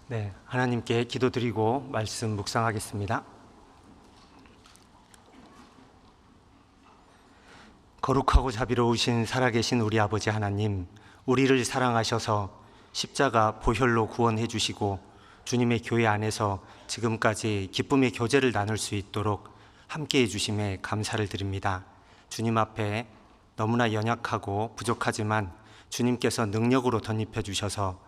네, 하나님께 기도드리고 말씀 묵상하겠습니다. 거룩하고 자비로우신 살아계신 우리 아버지 하나님, 우리를 사랑하셔서 십자가 보혈로 구원해 주시고 주님의 교회 안에서 지금까지 기쁨의 교제를 나눌 수 있도록 함께해 주심에 감사를 드립니다. 주님 앞에 너무나 연약하고 부족하지만 주님께서 능력으로 덧입혀 주셔서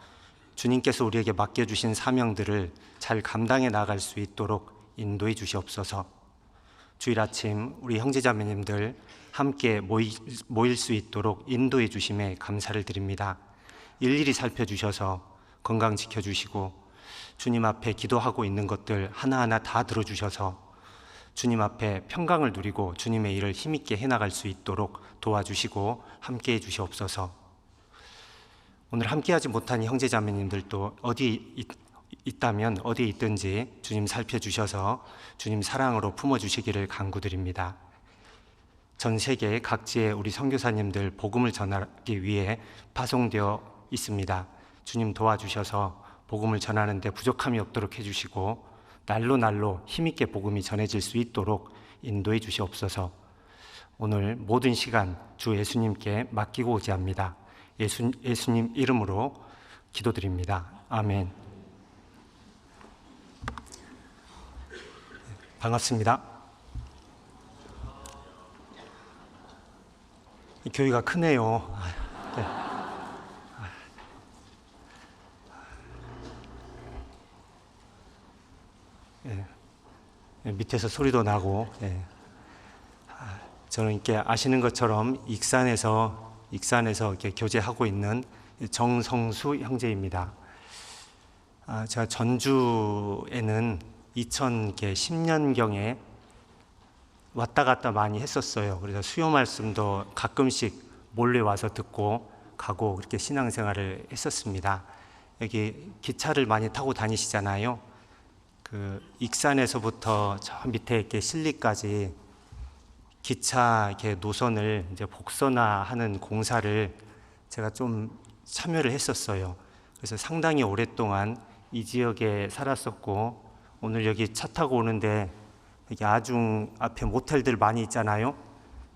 주님께서 우리에게 맡겨주신 사명들을 잘 감당해 나갈 수 있도록 인도해 주시옵소서. 주일 아침 우리 형제자매님들 함께 모일 수 있도록 인도해 주심에 감사를 드립니다. 일일이 살펴주셔서 건강 지켜주시고 주님 앞에 기도하고 있는 것들 하나하나 다 들어주셔서 주님 앞에 평강을 누리고 주님의 일을 힘있게 해나갈 수 있도록 도와주시고 함께해 주시옵소서. 오늘 함께하지 못한 형제자매님들도 어디 있다면 어디에 있든지 주님 살펴주셔서 주님 사랑으로 품어주시기를 간구드립니다. 전 세계 각지에 우리 선교사님들 복음을 전하기 위해 파송되어 있습니다. 주님 도와주셔서 복음을 전하는 데 부족함이 없도록 해주시고 날로 힘있게 복음이 전해질 수 있도록 인도해 주시옵소서. 오늘 모든 시간 주 예수님께 맡기고 오지 합니다. 예수님 이름으로 기도드립니다. 아멘. 반갑습니다. 이 교회가 크네요. 네. 밑에서 소리도 나고. 네. 저는 이렇게 아시는 것처럼 익산에서 이렇게 교제하고 있는 정성수 형제입니다. 제가 전주에는 2010년경에 왔다 갔다 많이 했었어요. 그래서 수요 말씀도 가끔씩 몰래 와서 듣고 가고 그렇게 신앙생활을 했었습니다. 여기 기차를 많이 타고 다니시잖아요. 그 익산에서부터 저 밑에 이렇게 실리까지 기차 이렇게 노선을 이제 복선화하는 공사를 제가 좀 참여를 했었어요. 그래서 상당히 오랫동안 이 지역에 살았었고, 오늘 여기 차 타고 오는데 여기 아중 앞에 모텔들 많이 있잖아요.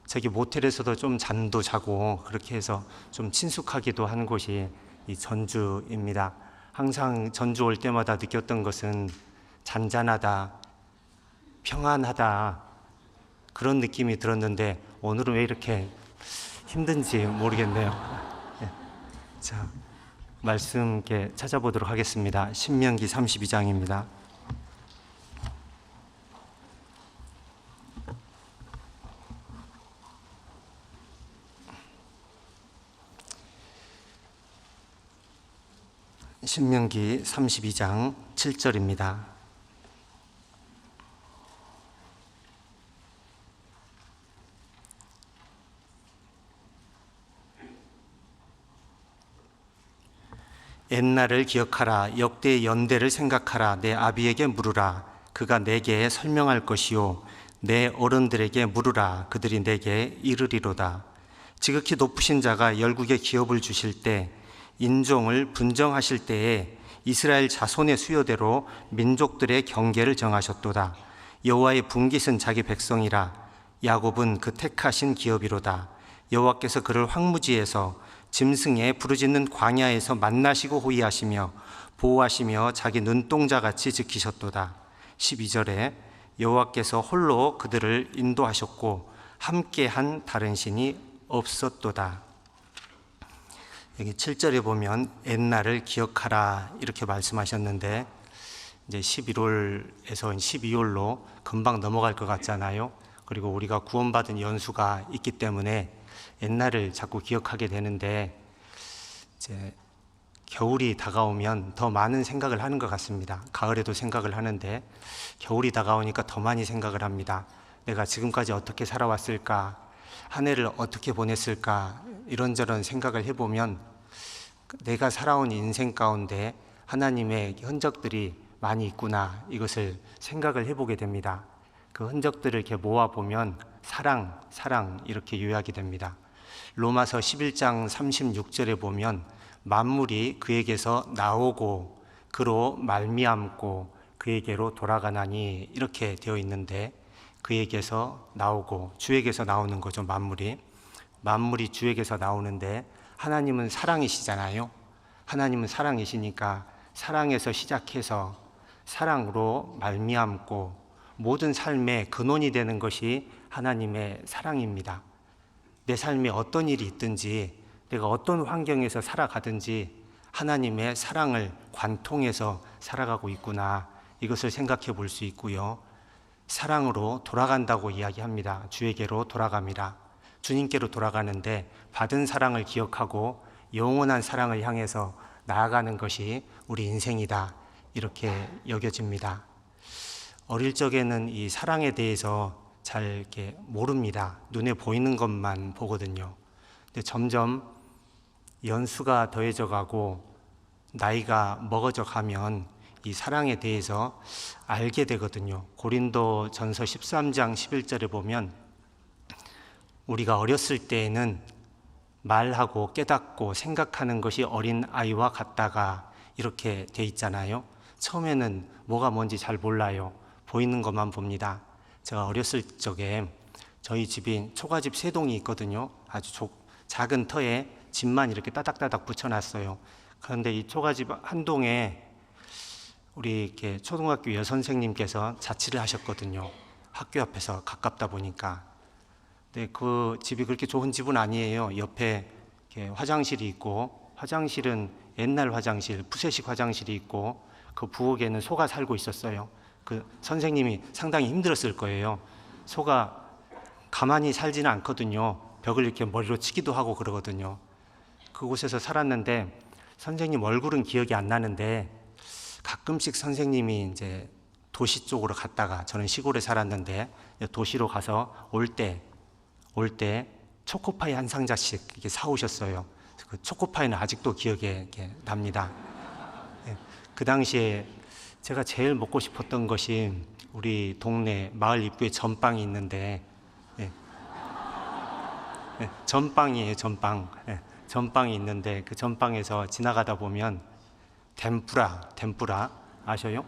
저기 모텔에서도 좀 잠도 자고 그렇게 해서 좀 친숙하기도 한 곳이 이 전주입니다. 항상 전주 올 때마다 느꼈던 것은 잔잔하다, 평안하다, 그런 느낌이 들었는데 오늘은 왜 이렇게 힘든지 모르겠네요. 자, 말씀 이렇게 찾아보도록 하겠습니다. 신명기 32장입니다. 신명기 32장 7절입니다. 옛날을 기억하라. 역대의 연대를 생각하라. 내 아비에게 물으라. 그가 내게 설명할 것이요 내 어른들에게 물으라. 그들이 내게 이르리로다. 지극히 높으신 자가 열국에 기업을 주실 때, 인종을 분정하실 때에 이스라엘 자손의 수요대로 민족들의 경계를 정하셨도다. 여호와의 분깃은 자기 백성이라. 야곱은 그 택하신 기업이로다. 여호와께서 그를 황무지에서 짐승의 부르짖는 광야에서 만나시고 호위하시며 보호하시며 자기 눈동자같이 지키셨도다. 12절에 여호와께서 홀로 그들을 인도하셨고 함께한 다른 신이 없었도다. 여기 7절에 보면 옛날을 기억하라 이렇게 말씀하셨는데, 이제 11월에서 12월로 금방 넘어갈 것 같잖아요. 그리고 우리가 구원받은 연수가 있기 때문에 옛날을 자꾸 기억하게 되는데, 이제 겨울이 다가오면 더 많은 생각을 하는 것 같습니다. 가을에도 생각을 하는데 겨울이 다가오니까 더 많이 생각을 합니다. 내가 지금까지 어떻게 살아왔을까? 한 해를 어떻게 보냈을까? 이런저런 생각을 해보면 내가 살아온 인생 가운데 하나님의 흔적들이 많이 있구나, 이것을 생각을 해보게 됩니다. 그 흔적들을 이렇게 모아보면 사랑 이렇게 요약이 됩니다. 로마서 11장 36절에 보면 만물이 그에게서 나오고 그로 말미암고 그에게로 돌아가나니 이렇게 되어 있는데, 그에게서 나오고 주에게서 나오는 거죠. 만물이 주에게서 나오는데, 하나님은 사랑이시잖아요. 하나님은 사랑이시니까 사랑에서 시작해서 사랑으로 말미암고 모든 삶의 근원이 되는 것이 하나님의 사랑입니다. 내 삶에 어떤 일이 있든지, 내가 어떤 환경에서 살아가든지 하나님의 사랑을 관통해서 살아가고 있구나, 이것을 생각해 볼 수 있고요. 사랑으로 돌아간다고 이야기합니다. 주에게로 돌아갑니다. 주님께로 돌아가는데 받은 사랑을 기억하고 영원한 사랑을 향해서 나아가는 것이 우리 인생이다, 이렇게 여겨집니다. 어릴 적에는 이 사랑에 대해서 잘 이렇게 모릅니다. 눈에 보이는 것만 보거든요. 근데 점점 연수가 더해져 가고 나이가 먹어져 가면 이 사랑에 대해서 알게 되거든요. 고린도전서 13장 11절에 보면 우리가 어렸을 때에는 말하고 깨닫고 생각하는 것이 어린 아이와 같다가, 이렇게 돼 있잖아요. 처음에는 뭐가 뭔지 잘 몰라요. 보이는 것만 봅니다. 제가 어렸을 적에 저희 집이 초가집 3동이 있거든요. 아주 작은 터에 집만 이렇게 따닥따닥 붙여놨어요. 그런데 이 초가집 한 동에 우리 이렇게 초등학교 여선생님께서 자취를 하셨거든요. 학교 앞에서 가깝다 보니까. 근데 그 집이 그렇게 좋은 집은 아니에요. 옆에 이렇게 화장실이 있고, 화장실은 옛날 화장실, 푸세식 화장실이 있고, 그 부엌에는 소가 살고 있었어요. 그 선생님이 상당히 힘들었을 거예요. 소가 가만히 살지는 않거든요. 벽을 이렇게 머리로 치기도 하고 그러거든요. 그곳에서 살았는데 선생님 얼굴은 기억이 안 나는데, 가끔씩 선생님이 이제 도시 쪽으로 갔다가, 저는 시골에 살았는데 도시로 가서 올 때 초코파이 한 상자씩 이렇게 사오셨어요. 그 초코파이는 아직도 기억에 납니다. 그 당시에 제가 제일 먹고 싶었던 것이 우리 동네 마을 입구에 전빵이 있는데, 전빵이에요. 전빵이 있는데 그 전빵에서 지나가다 보면 덴뿌라 아셔요?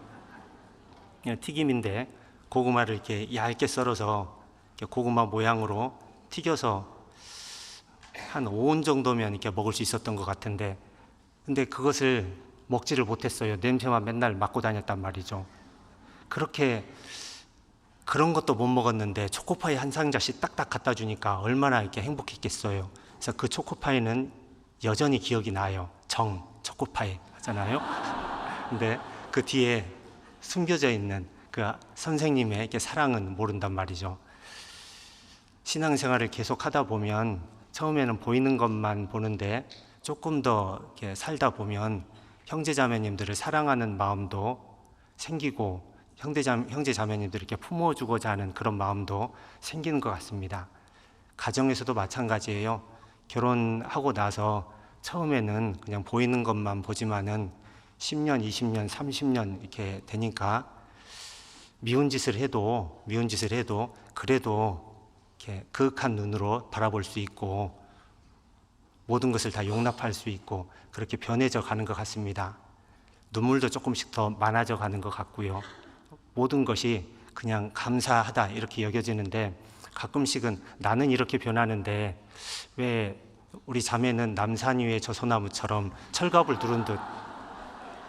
튀김인데 고구마를 이렇게 얇게 썰어서 고구마 모양으로 튀겨서 한 5원 정도면 이렇게 먹을 수 있었던 것 같은데, 근데 그것을 먹지를 못했어요. 냄새만 맨날 맡고 다녔단 말이죠. 그런 것도 못 먹었는데 초코파이 한 상자씩 딱딱 갖다 주니까 얼마나 이렇게 행복했겠어요. 그래서 그 초코파이는 여전히 기억이 나요. 초코파이 하잖아요. 근데 그 뒤에 숨겨져 있는 그 선생님의 이렇게 사랑은 모른단 말이죠. 신앙생활을 계속 하다 보면 처음에는 보이는 것만 보는데 조금 더 이렇게 살다 보면 형제자매님들을 사랑하는 마음도 생기고, 형제자매님들을 이렇게 품어주고자 하는 그런 마음도 생기는 것 같습니다. 가정에서도 마찬가지예요. 결혼하고 나서 처음에는 그냥 보이는 것만 보지만은 10년, 20년, 30년 이렇게 되니까 미운 짓을 해도 그래도 이렇게 그윽한 눈으로 바라볼 수 있고 모든 것을 다 용납할 수 있고, 그렇게 변해져 가는 것 같습니다. 눈물도 조금씩 더 많아져 가는 것 같고요. 모든 것이 그냥 감사하다 이렇게 여겨지는데, 가끔씩은 나는 이렇게 변하는데 왜 우리 자매는 남산 위의 저 소나무처럼 철갑을 두른 듯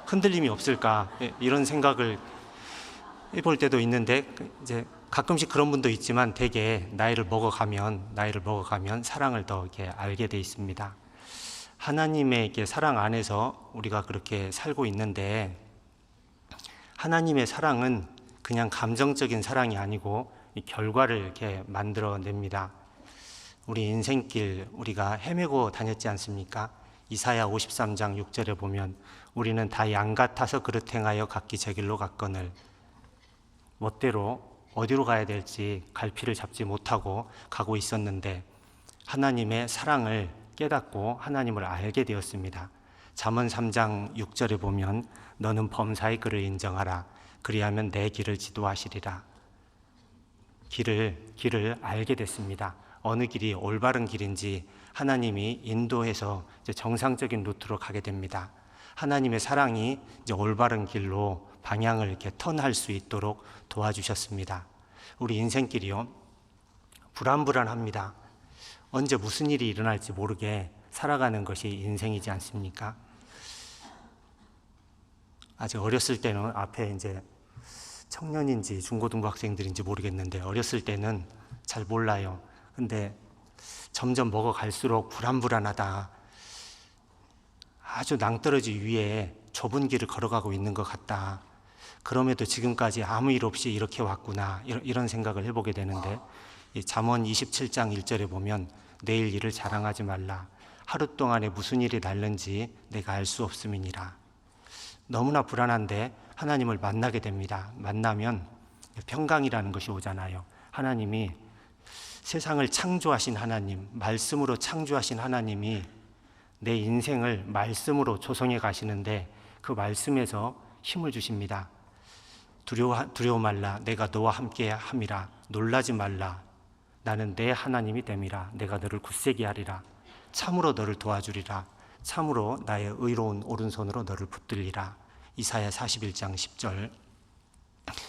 흔들림이 없을까, 이런 생각을 해볼 때도 있는데, 이제 가끔씩 그런 분도 있지만 대개 나이를 먹어가면 사랑을 더 이렇게 알게 돼 있습니다. 하나님의 사랑 안에서 우리가 그렇게 살고 있는데, 하나님의 사랑은 그냥 감정적인 사랑이 아니고 결과를 이렇게 만들어냅니다. 우리 인생길 우리가 헤매고 다녔지 않습니까? 이사야 53장 6절에 보면 우리는 다 양 같아서 그릇 행하여 각기 제 길로 갔거늘, 멋대로 어디로 가야 될지 갈피를 잡지 못하고 가고 있었는데 하나님의 사랑을 깨닫고 하나님을 알게 되었습니다. 잠언 3장 6절에 보면 너는 범사의 그를 인정하라. 그리하면 내 길을 지도하시리라. 길을 알게 됐습니다. 어느 길이 올바른 길인지 하나님이 인도해서 이제 정상적인 루트로 가게 됩니다. 하나님의 사랑이 이제 올바른 길로 방향을 이렇게 턴할 수 있도록 도와주셨습니다. 우리 인생길이요, 불안불안합니다. 언제 무슨 일이 일어날지 모르게 살아가는 것이 인생이지 않습니까? 아직 어렸을 때는 앞에 이제 청년인지 중고등부 학생들인지 모르겠는데 어렸을 때는 잘 몰라요. 근데 점점 먹어갈수록 불안불안하다. 아주 낭떠러지 위에 좁은 길을 걸어가고 있는 것 같다. 그럼에도 지금까지 아무 일 없이 이렇게 왔구나. 이런 생각을 해보게 되는데, 잠언 27장 1절에 보면 내일 일을 자랑하지 말라. 하루 동안에 무슨 일이 날는지 내가 알 수 없음이니라. 너무나 불안한데 하나님을 만나게 됩니다. 만나면 평강이라는 것이 오잖아요. 하나님이 세상을 창조하신 하나님, 말씀으로 창조하신 하나님이 내 인생을 말씀으로 조성해 가시는데 그 말씀에서 힘을 주십니다. 두려워 말라. 내가 너와 함께 함이라. 놀라지 말라. 나는 내 하나님이 됨이라. 내가 너를 굳세게 하리라. 참으로 너를 도와주리라. 참으로 나의 의로운 오른손으로 너를 붙들리라. 이사야 41장 10절.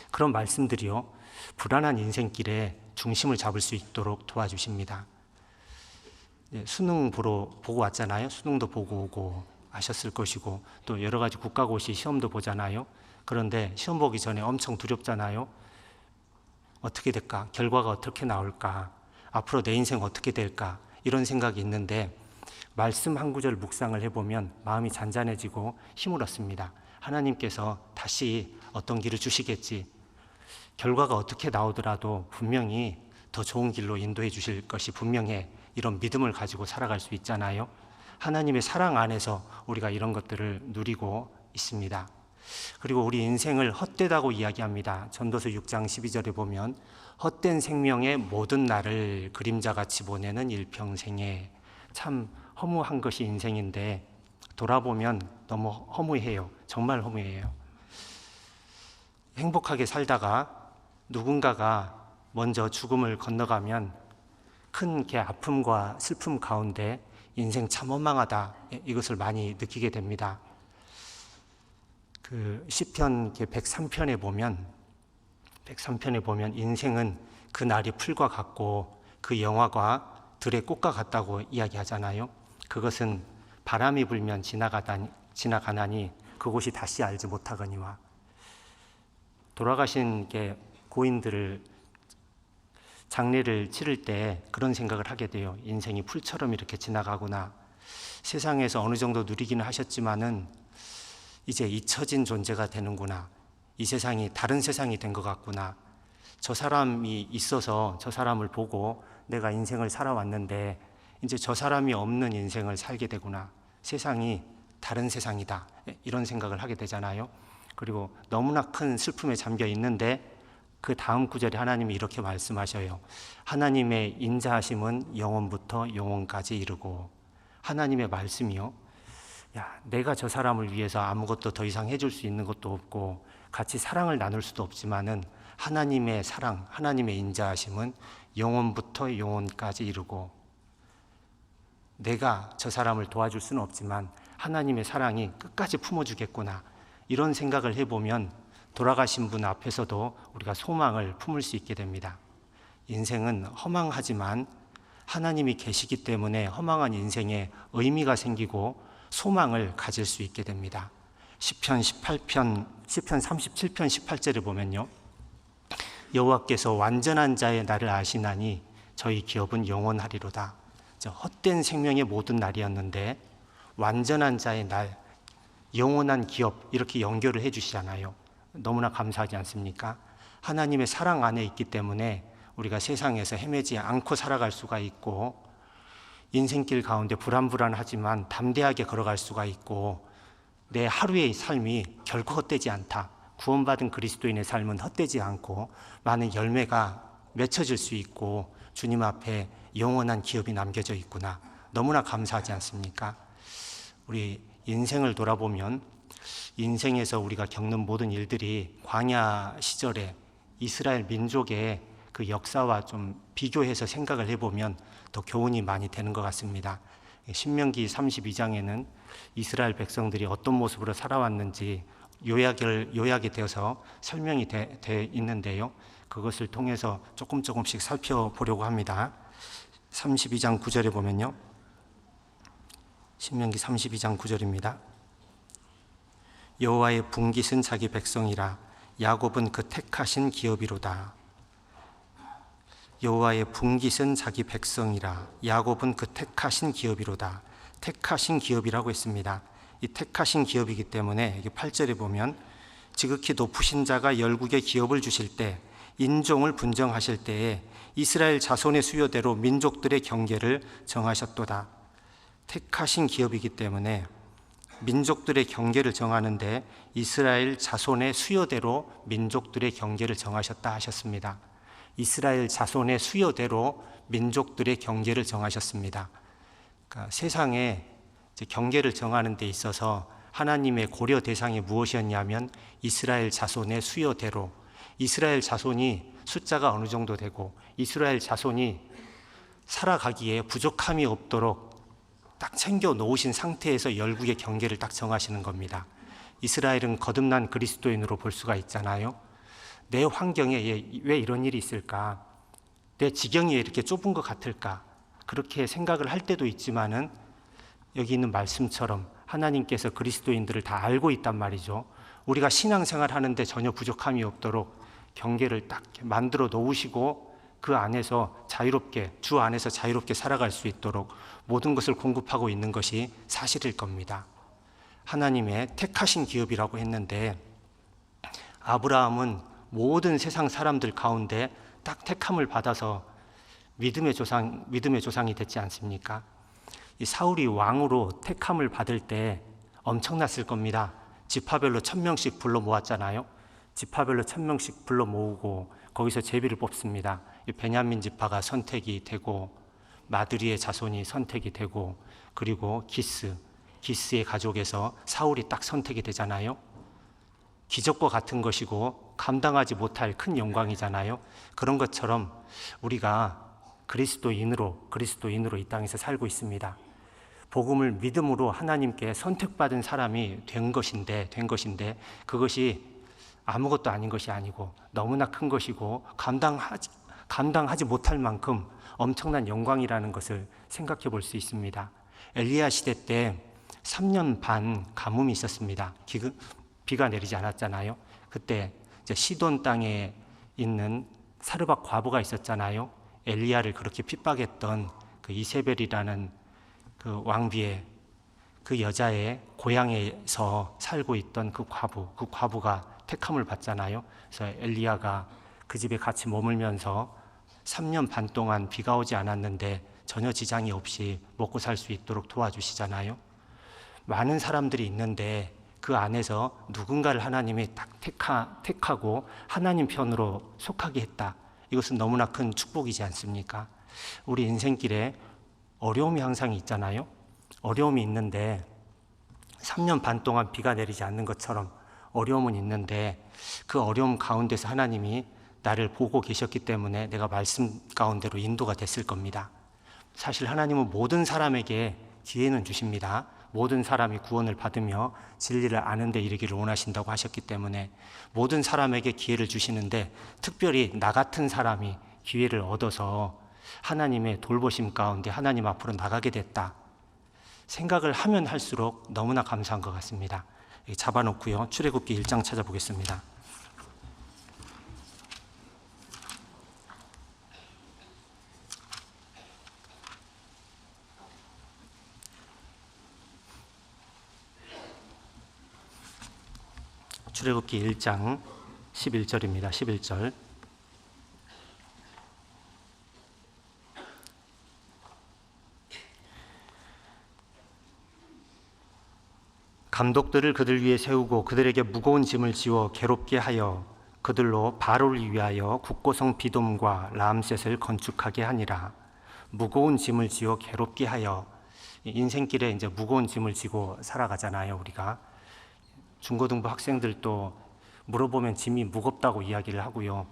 그런 말씀들이요, 불안한 인생길에 중심을 잡을 수 있도록 도와주십니다. 수능 보고 왔잖아요. 수능도 보고 오고 아셨을 것이고, 또 여러 가지 국가고시 시험도 보잖아요. 그런데 시험 보기 전에 엄청 두렵잖아요. 어떻게 될까? 결과가 어떻게 나올까? 앞으로 내 인생 어떻게 될까? 이런 생각이 있는데 말씀 한 구절 묵상을 해보면 마음이 잔잔해지고 힘을 얻습니다. 하나님께서 다시 어떤 길을 주시겠지. 결과가 어떻게 나오더라도 분명히 더 좋은 길로 인도해 주실 것이 분명해. 이런 믿음을 가지고 살아갈 수 있잖아요. 하나님의 사랑 안에서 우리가 이런 것들을 누리고 있습니다. 그리고 우리 인생을 헛되다고 이야기합니다. 전도서 6장 12절에 보면 헛된 생명의 모든 날을 그림자같이 보내는 일평생에. 참 허무한 것이 인생인데 돌아보면 너무 허무해요. 정말 허무해요. 행복하게 살다가 누군가가 먼저 죽음을 건너가면 큰 게 아픔과 슬픔 가운데 인생 참 원망하다, 이것을 많이 느끼게 됩니다. 그 시편 103편에 보면 인생은 그 날이 풀과 같고 그 영화가 들의 꽃과 같다고 이야기하잖아요. 그것은 바람이 불면 지나가나니 그곳이 다시 알지 못하거니와. 돌아가신 게 고인들을 장례를 치를 때 그런 생각을 하게 돼요. 인생이 풀처럼 이렇게 지나가구나. 세상에서 어느 정도 누리기는 하셨지만은 이제 잊혀진 존재가 되는구나. 이 세상이 다른 세상이 된 것 같구나. 저 사람이 있어서 저 사람을 보고 내가 인생을 살아왔는데 이제 저 사람이 없는 인생을 살게 되구나. 세상이 다른 세상이다. 이런 생각을 하게 되잖아요. 그리고 너무나 큰 슬픔에 잠겨 있는데 그 다음 구절에 하나님이 이렇게 말씀하셔요. 하나님의 인자하심은 영원부터 영원까지 이르고. 하나님의 말씀이요, 야, 내가 저 사람을 위해서 아무것도 더 이상 해줄 수 있는 것도 없고 같이 사랑을 나눌 수도 없지만은 하나님의 사랑, 하나님의 인자하심은 영원부터 영원까지 이르고. 내가 저 사람을 도와줄 수는 없지만 하나님의 사랑이 끝까지 품어주겠구나. 이런 생각을 해보면 돌아가신 분 앞에서도 우리가 소망을 품을 수 있게 됩니다. 인생은 허망하지만 하나님이 계시기 때문에 허망한 인생에 의미가 생기고 소망을 가질 수 있게 됩니다. 시편 37편 18절에 보면요, 여호와께서 완전한 자의 날을 아시나니 저희 기업은 영원하리로다. 헛된 생명의 모든 날이었는데 완전한 자의 날, 영원한 기업, 이렇게 연결을 해주시잖아요. 너무나 감사하지 않습니까? 하나님의 사랑 안에 있기 때문에 우리가 세상에서 헤매지 않고 살아갈 수가 있고, 인생길 가운데 불안불안하지만 담대하게 걸어갈 수가 있고, 내 하루의 삶이 결코 헛되지 않다. 구원받은 그리스도인의 삶은 헛되지 않고 많은 열매가 맺혀질 수 있고 주님 앞에 영원한 기업이 남겨져 있구나. 너무나 감사하지 않습니까? 우리 인생을 돌아보면 인생에서 우리가 겪는 모든 일들이 광야 시절에 이스라엘 민족의 그 역사와 좀 비교해서 생각을 해보면 더 교훈이 많이 되는 것 같습니다. 신명기 32장에는 이스라엘 백성들이 어떤 모습으로 살아왔는지 요약이 되어서 설명이 돼 있는데요. 그것을 통해서 조금씩 살펴보려고 합니다. 32장 9절에 보면요. 신명기 32장 9절입니다. 여호와의 분깃은 자기 백성이라 야곱은 그 택하신 기업이로다. 여호와의 분깃은 자기 백성이라 야곱은 그 택하신 기업이로다. 택하신 기업이라고 했습니다. 이 택하신 기업이기 때문에 여기 8절에 보면 지극히 높으신 자가 열국에 기업을 주실 때 인종을 분정하실 때에 이스라엘 자손의 수요대로 민족들의 경계를 정하셨도다. 택하신 기업이기 때문에 민족들의 경계를 정하는데 이스라엘 자손의 수요대로 민족들의 경계를 정하셨다 하셨습니다. 이스라엘 자손의 수요대로 민족들의 경계를 정하셨습니다. 그러니까 세상에 경계를 정하는 데 있어서 하나님의 고려 대상이 무엇이었냐면 이스라엘 자손의 수요대로, 이스라엘 자손이 숫자가 어느 정도 되고 이스라엘 자손이 살아가기에 부족함이 없도록 딱 챙겨 놓으신 상태에서 열국의 경계를 딱 정하시는 겁니다. 이스라엘은 거듭난 그리스도인으로 볼 수가 있잖아요. 내 환경에 왜 이런 일이 있을까? 내 지경이 왜 이렇게 좁은 것 같을까? 그렇게 생각을 할 때도 있지만은 여기 있는 말씀처럼 하나님께서 그리스도인들을 다 알고 있단 말이죠. 우리가 신앙생활 하는데 전혀 부족함이 없도록 경계를 딱 만들어 놓으시고 그 안에서 자유롭게, 주 안에서 자유롭게 살아갈 수 있도록 모든 것을 공급하고 있는 것이 사실일 겁니다. 하나님의 택하신 기업이라고 했는데 아브라함은 모든 세상 사람들 가운데 딱 택함을 받아서 믿음의 조상이 됐지 않습니까? 이 사울이 왕으로 택함을 받을 때 엄청났을 겁니다. 지파별로 1000명씩 불러 모았잖아요. 지파별로 1000명씩 불러 모으고 거기서 제비를 뽑습니다. 베냐민 지파가 선택이 되고 마드리의 자손이 선택이 되고 그리고 기스의 가족에서 사울이 딱 선택이 되잖아요. 기적과 같은 것이고 감당하지 못할 큰 영광이잖아요. 그런 것처럼 우리가 그리스도인으로 이 땅에서 살고 있습니다. 복음을 믿음으로 하나님께 선택받은 사람이 된 것인데 그것이 아무것도 아닌 것이 아니고 너무나 큰 것이고 감당하지 못할 만큼 엄청난 영광이라는 것을 생각해 볼 수 있습니다. 엘리야 시대 때 3년 반 가뭄이 있었습니다. 비가 내리지 않았잖아요. 그때 이제 시돈 땅에 있는 사르밧 과부가 있었잖아요. 엘리야를 그렇게 핍박했던 그 이세벨이라는 그 왕비의 그 여자의 고향에서 살고 있던 그 과부가 택함을 받잖아요. 그래서 엘리야가 그 집에 같이 머물면서 3년 반 동안 비가 오지 않았는데 전혀 지장이 없이 먹고 살 수 있도록 도와주시잖아요. 많은 사람들이 있는데 그 안에서 누군가를 하나님이 딱 택하고 하나님 편으로 속하게 했다. 이것은 너무나 큰 축복이지 않습니까? 우리 인생길에 어려움이 항상 있잖아요. 어려움이 있는데 3년 반 동안 비가 내리지 않는 것처럼 어려움은 있는데 그 어려움 가운데서 하나님이 나를 보고 계셨기 때문에 내가 말씀 가운데로 인도가 됐을 겁니다. 사실 하나님은 모든 사람에게 기회는 주십니다. 모든 사람이 구원을 받으며 진리를 아는 데 이르기를 원하신다고 하셨기 때문에 모든 사람에게 기회를 주시는데 특별히 나 같은 사람이 기회를 얻어서 하나님의 돌보심 가운데 하나님 앞으로 나가게 됐다. 생각을 하면 할수록 너무나 감사한 것 같습니다. 잡아놓고요. 출애굽기 1장 찾아보겠습니다. 출애굽기 1장 11절입니다. 11절. 감독들을 그들 위에 세우고 그들에게 무거운 짐을 지워 괴롭게 하여 그들로 바로를 위하여 국고성 비돔과 라암셋을 건축하게 하니라. 무거운 짐을 지어 괴롭게 하여. 인생길에 이제 무거운 짐을 지고 살아가잖아요. 우리가 중고등부 학생들도 물어보면 짐이 무겁다고 이야기를 하고요.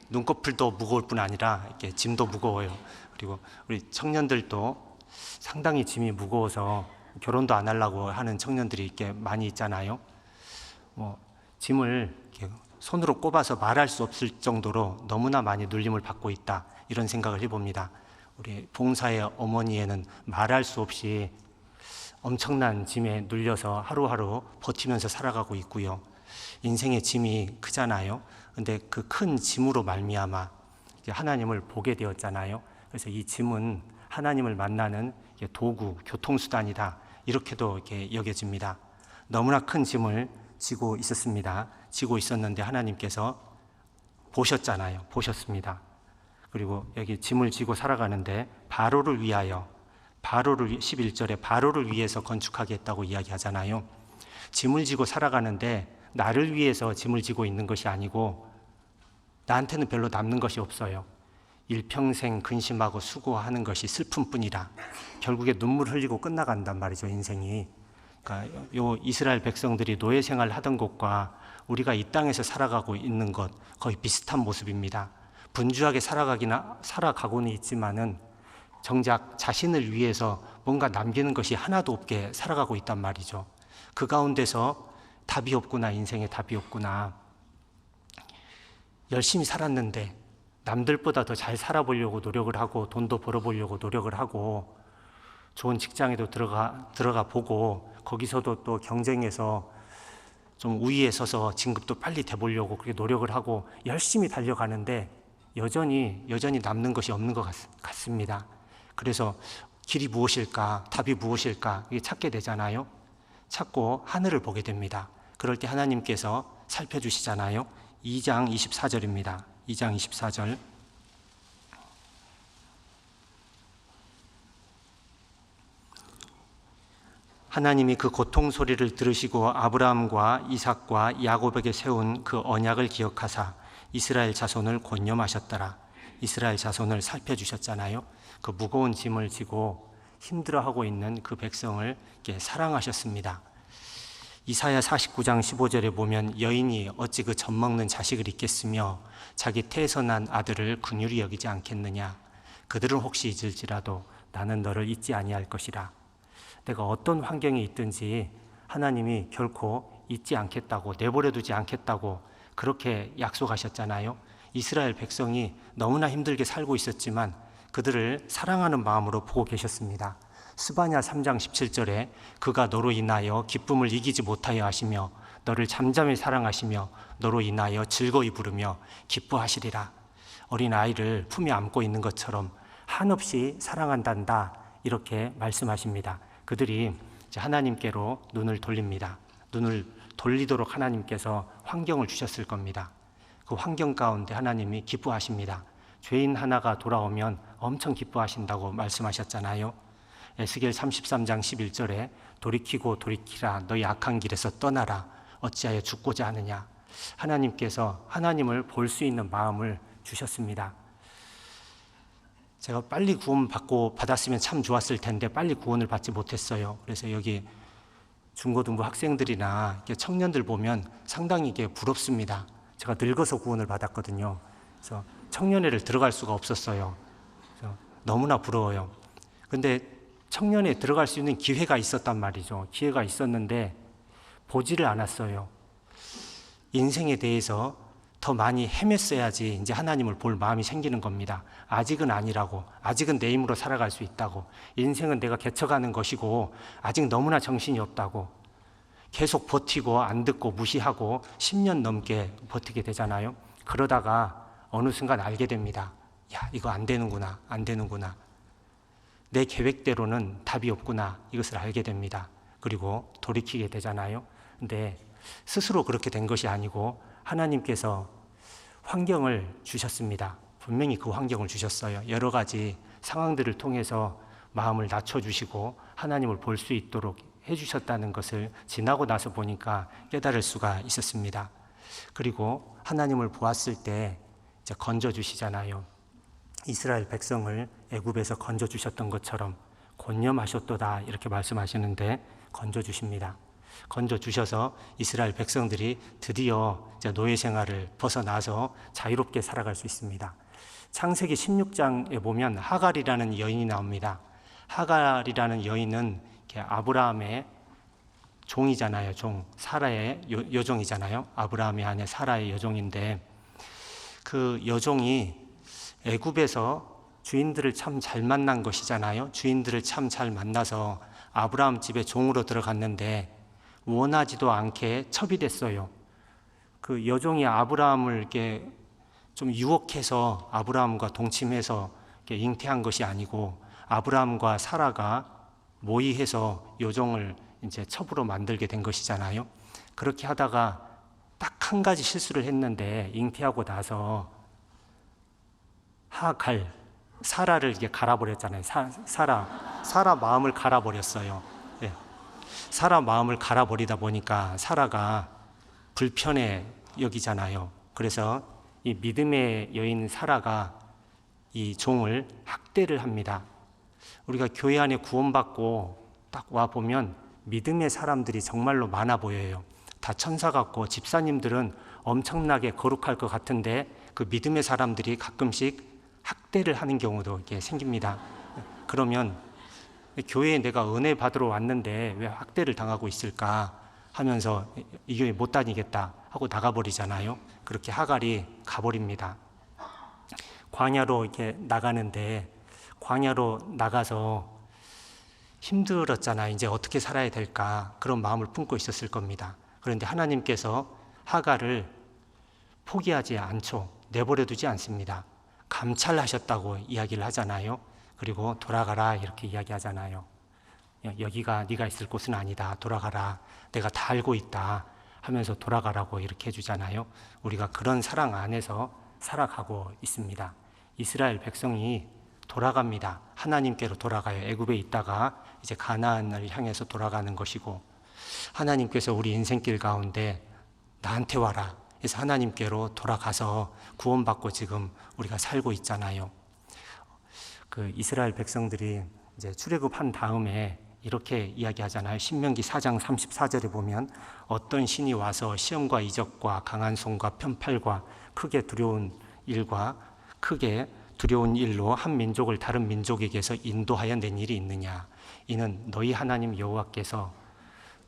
눈꺼풀도 무거울 뿐 아니라 이렇게 짐도 무거워요. 그리고 우리 청년들도 상당히 짐이 무거워서 결혼도 안 하려고 하는 청년들이 이렇게 많이 있잖아요. 짐을 이렇게 손으로 꼽아서 말할 수 없을 정도로 너무나 많이 눌림을 받고 있다, 이런 생각을 해봅니다. 우리 봉사의 어머니에는 말할 수 없이 엄청난 짐에 눌려서 하루하루 버티면서 살아가고 있고요. 인생의 짐이 크잖아요. 근데 그 큰 짐으로 말미암아 하나님을 보게 되었잖아요. 그래서 이 짐은 하나님을 만나는 도구, 교통수단이다, 이렇게도 이렇게 여겨집니다. 너무나 큰 짐을 지고 있었습니다. 지고 있었는데 하나님께서 보셨잖아요. 보셨습니다. 그리고 여기 짐을 지고 살아가는데 바로를 위하여, 11절에 바로를 위해서 건축하겠다고 이야기하잖아요. 짐을 지고 살아가는데 나를 위해서 짐을 지고 있는 것이 아니고 나한테는 별로 남는 것이 없어요. 일평생 근심하고 수고하는 것이 슬픔뿐이라 결국에 눈물 흘리고 끝나간단 말이죠, 인생이. 그러니까 요 이스라엘 백성들이 노예 생활 하던 것과 우리가 이 땅에서 살아가고 있는 것 거의 비슷한 모습입니다. 분주하게 살아가고는 있지만은 정작 자신을 위해서 뭔가 남기는 것이 하나도 없게 살아가고 있단 말이죠. 그 가운데서 답이 없구나, 인생에 답이 없구나. 열심히 살았는데 남들보다 더 잘 살아보려고 노력을 하고 돈도 벌어보려고 노력을 하고 좋은 직장에도 들어가 보고 거기서도 또 경쟁에서 좀 우위에 서서 진급도 빨리 돼보려고 그렇게 노력을 하고 열심히 달려가는데 여전히 남는 것이 없는 것 같습니다. 그래서 길이 무엇일까, 답이 무엇일까, 이게 찾게 되잖아요. 찾고 하늘을 보게 됩니다. 그럴 때 하나님께서 살펴주시잖아요. 2장 24절입니다. 2장 24절. 하나님이 그 고통 소리를 들으시고 아브라함과 이삭과 야곱에게 세운 그 언약을 기억하사 이스라엘 자손을 권념하셨더라. 이스라엘 자손을 살펴주셨잖아요. 그 무거운 짐을 지고 힘들어하고 있는 그 백성을 사랑하셨습니다. 이사야 49장 15절에 보면 여인이 어찌 그 젖먹는 자식을 잊겠으며 자기 태에서 난 아들을 긍휼히 여기지 않겠느냐. 그들은 혹시 잊을지라도 나는 너를 잊지 아니할 것이라. 내가 어떤 환경에 있든지 하나님이 결코 잊지 않겠다고, 내버려 두지 않겠다고 그렇게 약속하셨잖아요. 이스라엘 백성이 너무나 힘들게 살고 있었지만 그들을 사랑하는 마음으로 보고 계셨습니다. 스바냐 3장 17절에 그가 너로 인하여 기쁨을 이기지 못하여 하시며 너를 잠잠히 사랑하시며 너로 인하여 즐거이 부르며 기뻐하시리라. 어린 아이를 품에 안고 있는 것처럼 한없이 사랑한단다, 이렇게 말씀하십니다. 그들이 하나님께로 눈을 돌립니다. 눈을 돌리도록 하나님께서 환경을 주셨을 겁니다. 그 환경 가운데 하나님이 기뻐하십니다. 죄인 하나가 돌아오면 엄청 기뻐하신다고 말씀하셨잖아요. 에스겔 33장 11절에 돌이키고 돌이키라, 너희 악한 길에서 떠나라, 어찌하여 죽고자 하느냐. 하나님께서 하나님을 볼 수 있는 마음을 주셨습니다. 제가 빨리 구원 받았으면 참 좋았을 텐데 빨리 구원을 받지 못했어요. 그래서 여기 중고등부 학생들이나 청년들 보면 상당히 이게 부럽습니다. 제가 늙어서 구원을 받았거든요. 그래서 청년회를 들어갈 수가 없었어요. 그래서 너무나 부러워요. 근데 청년회에 들어갈 수 있는 기회가 있었단 말이죠. 기회가 있었는데 보지를 않았어요. 인생에 대해서 더 많이 헤맸어야지 이제 하나님을 볼 마음이 생기는 겁니다. 아직은 아니라고, 아직은 내 힘으로 살아갈 수 있다고, 인생은 내가 개척하는 것이고 아직 너무나 정신이 없다고 계속 버티고 안 듣고 무시하고 10년 넘게 버티게 되잖아요. 그러다가 어느 순간 알게 됩니다. 야, 이거 안 되는구나, 안 되는구나. 내 계획대로는 답이 없구나, 이것을 알게 됩니다. 그리고 돌이키게 되잖아요. 근데 스스로 그렇게 된 것이 아니고 하나님께서 환경을 주셨습니다. 분명히 그 환경을 주셨어요. 여러 가지 상황들을 통해서 마음을 낮춰주시고 하나님을 볼 수 있도록 해주셨다는 것을 지나고 나서 보니까 깨달을 수가 있었습니다. 그리고 하나님을 보았을 때 이제 건져주시잖아요. 이스라엘 백성을 애굽에서 건져주셨던 것처럼 권념하셨도다, 이렇게 말씀하시는데 건져주십니다. 건져주셔서 이스라엘 백성들이 드디어 노예 생활을 벗어나서 자유롭게 살아갈 수 있습니다. 창세기 16장에 보면 하갈이라는 여인이 나옵니다. 하갈이라는 여인은 이렇게 아브라함의 종이잖아요. 사라의 여종이잖아요. 아브라함의 아내 사라의 여종인데, 그 여종이 애굽에서 주인들을 참 잘 만난 것이잖아요. 주인들을 참 잘 만나서 아브라함 집에 종으로 들어갔는데 원하지도 않게 첩이 됐어요. 그 여종이 아브라함을 이렇게 좀 유혹해서 아브라함과 동침해서 이렇게 잉태한 것이 아니고, 아브라함과 사라가 모의해서 여종을 이제 첩으로 만들게 된 것이잖아요. 그렇게 하다가 딱 한 가지 실수를 했는데, 잉태하고 나서 사라를 이게 갈아버렸잖아요. 사라 마음을 갈아버렸어요. 예. 사라 마음을 갈아버리다 보니까 사라가 불편해 여기잖아요. 그래서 이 믿음의 여인 사라가 이 종을 학대를 합니다. 우리가 교회 안에 구원받고 딱 와 보면 믿음의 사람들이 정말로 많아 보여요. 다 천사 같고 집사님들은 엄청나게 거룩할 것 같은데, 그 믿음의 사람들이 가끔씩 학대를 하는 경우도 이렇게 생깁니다. 그러면 교회에 내가 은혜 받으러 왔는데 왜 학대를 당하고 있을까 하면서 이 교회 못 다니겠다 하고 나가버리잖아요. 그렇게 하갈이 가버립니다. 광야로 이렇게 나가는데, 광야로 나가서 힘들었잖아요. 이제 어떻게 살아야 될까, 그런 마음을 품고 있었을 겁니다. 그런데 하나님께서 하갈을 포기하지 않죠. 내버려두지 않습니다. 감찰하셨다고 이야기를 하잖아요. 그리고 돌아가라 이렇게 이야기하잖아요. 여기가 네가 있을 곳은 아니다. 돌아가라. 내가 다 알고 있다 하면서 돌아가라고 이렇게 해주잖아요. 우리가 그런 사랑 안에서 살아가고 있습니다. 이스라엘 백성이 돌아갑니다. 하나님께로 돌아가요. 애굽에 있다가 이제 가나안을 향해서 돌아가는 것이고, 하나님께서 우리 인생길 가운데 나한테 와라. 그래서 하나님께로 돌아가서 구원받고 지금 우리가 살고 있잖아요. 그 이스라엘 백성들이 이제 출애굽한 다음에 이렇게 이야기하잖아요. 신명기 4장 34절에 보면, 어떤 신이 와서 시험과 이적과 강한 손과 편팔과 크게 두려운 일로 한 민족을 다른 민족에게서 인도하여 낸 일이 있느냐. 이는 너희 하나님 여호와께서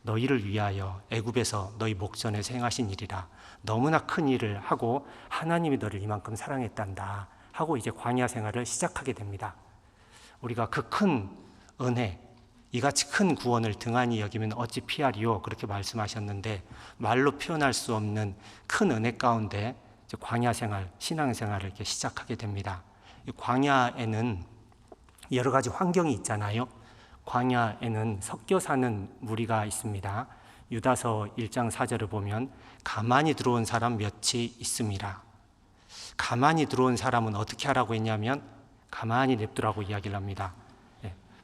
너희를 위하여 애굽에서 너희 목전에서 행하신 일이라. 너무나 큰 일을 하고 하나님이 너를 이만큼 사랑했단다 하고 이제 광야 생활을 시작하게 됩니다. 우리가 그 큰 은혜, 이같이 큰 구원을 등한히 여기면 어찌 피하리요, 그렇게 말씀하셨는데, 말로 표현할 수 없는 큰 은혜 가운데 이제 광야 생활, 신앙 생활을 이렇게 시작하게 됩니다. 이 광야에는 여러 가지 환경이 있잖아요. 광야에는 섞여 사는 무리가 있습니다. 유다서 1장 4절을 보면 가만히 들어온 사람 몇이 있음이라. 가만히 들어온 사람은 어떻게 하라고 했냐면 가만히 냅두라고 이야기를 합니다.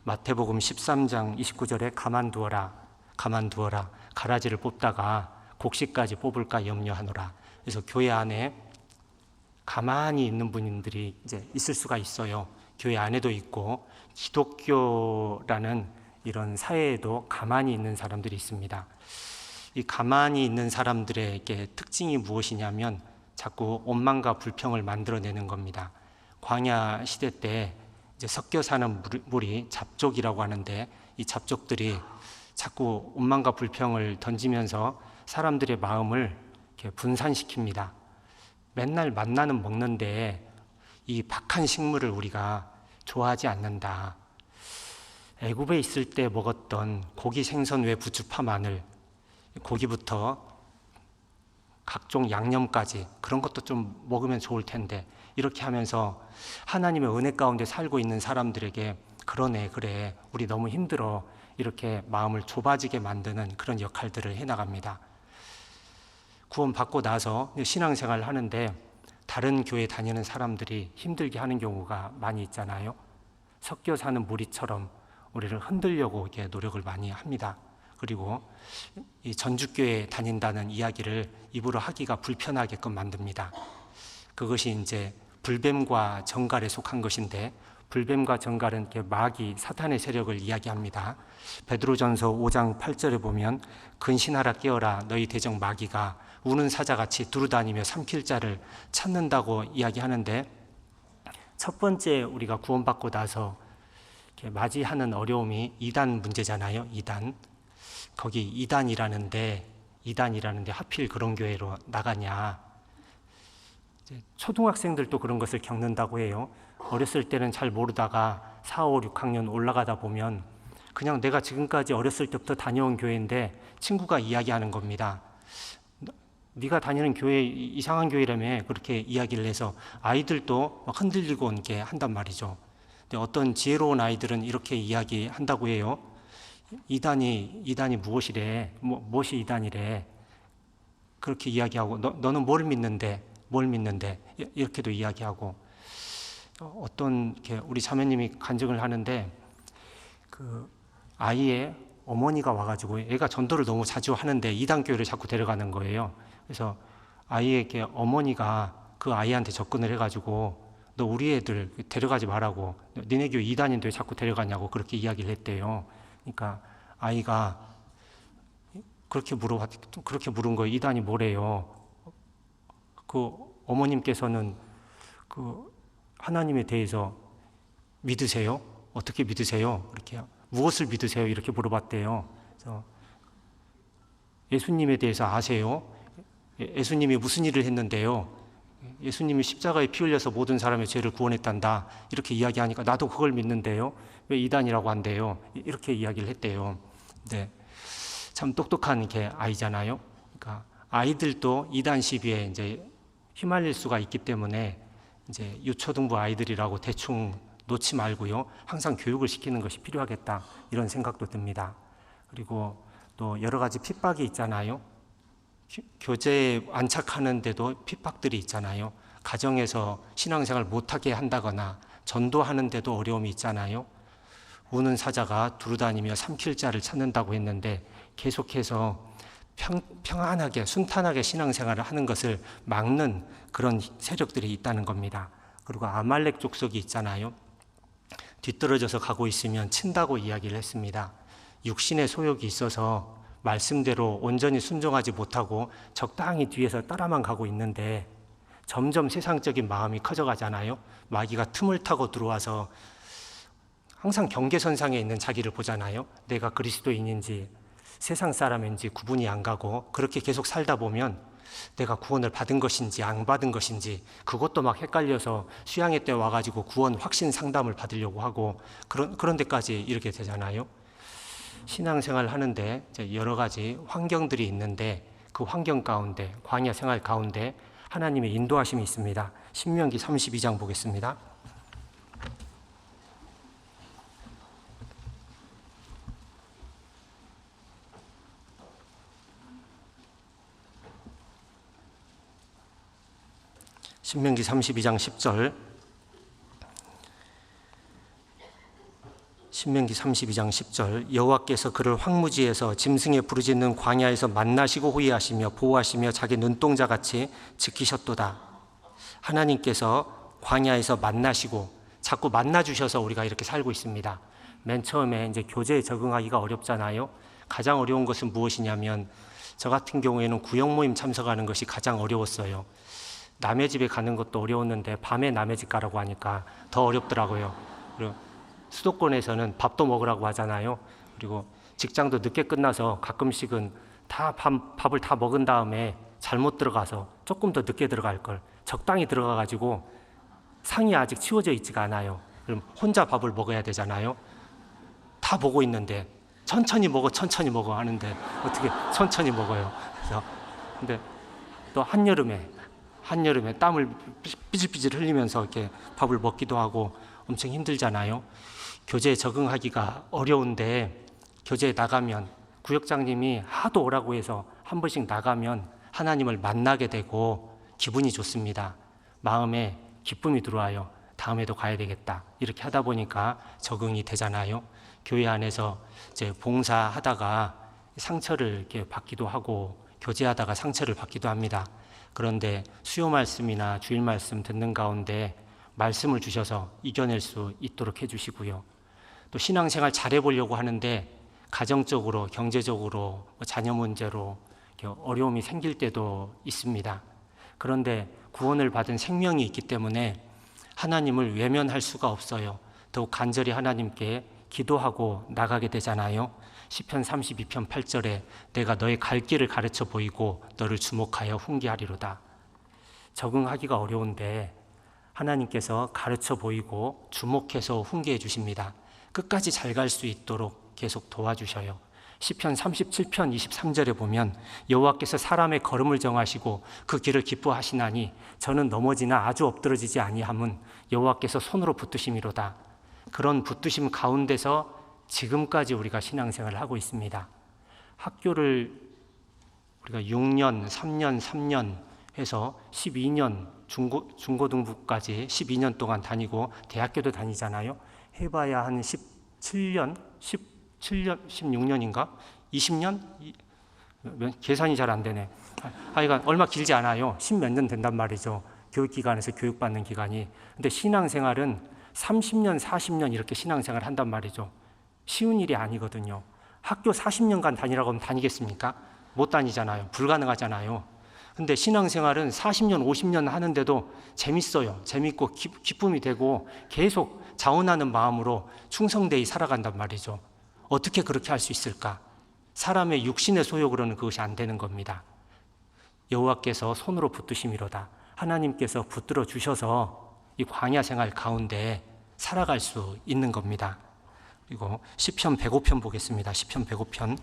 마태복음 13장 29절에 가만두어라, 가라지를 뽑다가 곡식까지 뽑을까 염려하노라. 그래서 교회 안에 가만히 있는 분들이 이제 있을 수가 있어요. 교회 안에도 있고 기독교라는 이런 사회에도 가만히 있는 사람들이 있습니다. 이 가만히 있는 사람들의 특징이 무엇이냐면 자꾸 원망과 불평을 만들어내는 겁니다. 광야 시대 때 이제 섞여 사는 무리 잡족이라고 하는데, 이 잡족들이 자꾸 원망과 불평을 던지면서 사람들의 마음을 이렇게 분산시킵니다. 맨날 만나는 먹는데 이 박한 식물을 우리가 좋아하지 않는다. 애굽에 있을 때 먹었던 고기, 생선 외 부추, 파, 마늘, 고기부터 각종 양념까지 그런 것도 좀 먹으면 좋을 텐데, 이렇게 하면서 하나님의 은혜 가운데 살고 있는 사람들에게 그래 우리 너무 힘들어, 이렇게 마음을 좁아지게 만드는 그런 역할들을 해나갑니다. 구원받고 나서 신앙생활을 하는데 다른 교회 다니는 사람들이 힘들게 하는 경우가 많이 있잖아요. 섞여 사는 무리처럼 우리를 흔들려고 이렇게 노력을 많이 합니다. 그리고 이 전주교회 다닌다는 이야기를 입으로 하기가 불편하게끔 만듭니다. 그것이 이제 불뱀과 정갈에 속한 것인데, 불뱀과 정갈은 마귀, 사탄의 세력을 이야기합니다. 베드로전서 5장 8절에 보면 근신하라 깨어라, 너희 대적 마귀가 우는 사자같이 두루다니며 삼킬 자를 찾는다고 이야기하는데, 첫 번째 우리가 구원받고 나서 이렇게 맞이하는 어려움이 이단 문제잖아요. 이단. 거기 이단이라는데 하필 그런 교회로 나가냐. 초등학생들도 그런 것을 겪는다고 해요. 어렸을 때는 잘 모르다가 4, 5, 6학년 올라가다 보면 그냥 내가 지금까지 어렸을 때부터 다녀온 교회인데 친구가 이야기하는 겁니다. 네가 다니는 교회 이상한 교회라며 그렇게 이야기를 해서 아이들도 막 흔들리고 이렇게 한단 말이죠. 근데 어떤 지혜로운 아이들은 이렇게 이야기한다고 해요. 이단이 무엇이래? 무엇이 이단이래? 그렇게 이야기하고 너는 뭘 믿는데? 이렇게도 이야기하고 어떤 우리 자매님이 간증을 하는데 그 아이의 어머니가 와가지고 애가 전도를 너무 자주 하는데 이단 교회를 자꾸 데려가는 거예요. 그래서 아이에게 어머니가 그 아이한테 접근을 해가지고 너 우리 애들 데려가지 말라고, 니네 교회 이단인데 왜 자꾸 데려가냐고 그렇게 이야기를 했대요. 그러니까 아이가 그렇게 물은 거예요. 이단이 뭐래요? 그 어머님께서는 그 하나님에 대해서 믿으세요? 어떻게 믿으세요? 이렇게 무엇을 믿으세요? 이렇게 물어봤대요. 그래서 예수님에 대해서 아세요? 예수님이 무슨 일을 했는데요? 예수님이 십자가에 피 흘려서 모든 사람의 죄를 구원했단다. 이렇게 이야기하니까 나도 그걸 믿는데요. 왜 이단이라고 한대요? 이렇게 이야기를 했대요. 네, 참 똑똑한 게 아이잖아요. 그러니까 아이들도 이단 시비에 이제 휘말릴 수가 있기 때문에 이제 유초등부 아이들이라고 대충 놓지 말고요. 항상 교육을 시키는 것이 필요하겠다. 이런 생각도 듭니다. 그리고 또 여러 가지 핍박이 있잖아요. 교제에 안착하는데도 핍박들이 있잖아요. 가정에서 신앙생활 못하게 한다거나 전도하는데도 어려움이 있잖아요. 우는 사자가 두루다니며 삼킬 자를 찾는다고 했는데 계속해서 평안하게 순탄하게 신앙생활을 하는 것을 막는 그런 세력들이 있다는 겁니다. 그리고 아말렉 족속이 있잖아요. 뒤떨어져서 가고 있으면 친다고 이야기를 했습니다. 육신의 소욕이 있어서 말씀대로 온전히 순종하지 못하고 적당히 뒤에서 따라만 가고 있는데 점점 세상적인 마음이 커져가잖아요. 마귀가 틈을 타고 들어와서 항상 경계선상에 있는 자기를 보잖아요. 내가 그리스도인인지 세상 사람인지 구분이 안 가고 그렇게 계속 살다 보면 내가 구원을 받은 것인지 안 받은 것인지 그것도 막 헷갈려서 수양회 때 와가지고 구원 확신 상담을 받으려고 하고 그런 데까지 이렇게 되잖아요. 신앙생활 하는데 여러 가지 환경들이 있는데 그 환경 가운데 광야 생활 가운데 하나님의 인도하심이 있습니다. 신명기 32장 보겠습니다. 신명기 32장 10절. 신명기 32장 10절. 여호와께서 그를 황무지에서 짐승에 부르짖는 광야에서 만나시고 호위하시며 보호하시며 자기 눈동자같이 지키셨도다. 하나님께서 광야에서 만나시고 자꾸 만나주셔서 우리가 이렇게 살고 있습니다. 맨 처음에 이제 교제에 적응하기가 어렵잖아요. 가장 어려운 것은 무엇이냐면 저 같은 경우에는 구역 모임 참석하는 것이 가장 어려웠어요. 남의 집에 가는 것도 어려웠는데 밤에 남의 집 가라고 하니까 더 어렵더라고요. 그리고 수도권에서는 밥도 먹으라고 하잖아요. 그리고 직장도 늦게 끝나서 가끔씩은 밥을 다 먹은 다음에 잘못 들어가서 조금 더 늦게 들어갈 걸 적당히 들어가가지고 상이 아직 치워져 있지가 않아요. 그럼 혼자 밥을 먹어야 되잖아요. 다 보고 있는데 천천히 먹어 하는데 어떻게 천천히 먹어요. 그래서 근데 또 한여름에 땀을 삐질삐질 흘리면서 이렇게 밥을 먹기도 하고 엄청 힘들잖아요. 교제에 적응하기가 어려운데 교제에 나가면 구역장님이 하도 오라고 해서 한 번씩 나가면 하나님을 만나게 되고 기분이 좋습니다. 마음에 기쁨이 들어와요. 다음에도 가야 되겠다. 이렇게 하다 보니까 적응이 되잖아요. 교회 안에서 이제 봉사하다가 상처를 이렇게 받기도 하고 교제하다가 상처를 받기도 합니다. 그런데 수요 말씀이나 주일 말씀 듣는 가운데 말씀을 주셔서 이겨낼 수 있도록 해주시고요. 또 신앙생활 잘해보려고 하는데 가정적으로, 경제적으로, 자녀 문제로 어려움이 생길 때도 있습니다. 그런데 구원을 받은 생명이 있기 때문에 하나님을 외면할 수가 없어요. 더욱 간절히 하나님께 기도하고 나가게 되잖아요. 시편 32편 8절에 내가 너의 갈 길을 가르쳐 보이고 너를 주목하여 훈계하리로다. 적응하기가 어려운데 하나님께서 가르쳐 보이고 주목해서 훈계해 주십니다. 끝까지 잘 갈 수 있도록 계속 도와주셔요. 시편 37편 23절에 보면 여호와께서 사람의 걸음을 정하시고 그 길을 기뻐하시나니 저는 넘어지나 아주 엎드러지지 아니함은 여호와께서 손으로 붙드심이로다. 그런 붙드심 가운데서 지금까지 우리가 신앙생활을 하고 있습니다. 학교를 우리가 6년, 3년, 3년 해서 12년 중고등부까지 12년 동안 다니고 대학교도 다니잖아요. 해봐야 한 17년, 16년인가? 20년? 계산이 잘 안 되네. 하여간 얼마 길지 않아요. 10몇 년 된단 말이죠. 교육기관에서 교육받는 기간이. 근데 신앙생활은 30년, 40년 이렇게 신앙생활을 한단 말이죠. 쉬운 일이 아니거든요. 학교 40년간 다니라고 하면 다니겠습니까? 못 다니잖아요. 불가능하잖아요. 근데 신앙생활은 40년, 50년 하는데도 재밌어요. 재밌고 기쁨이 되고 계속 자원하는 마음으로 충성되이 살아간단 말이죠. 어떻게 그렇게 할 수 있을까? 사람의 육신의 소욕으로는 그것이 안 되는 겁니다. 여호와께서 손으로 붙드심이로다. 하나님께서 붙들어 주셔서 이 광야 생활 가운데 살아갈 수 있는 겁니다. 그리고 시편 105편 보겠습니다. 시편 105편.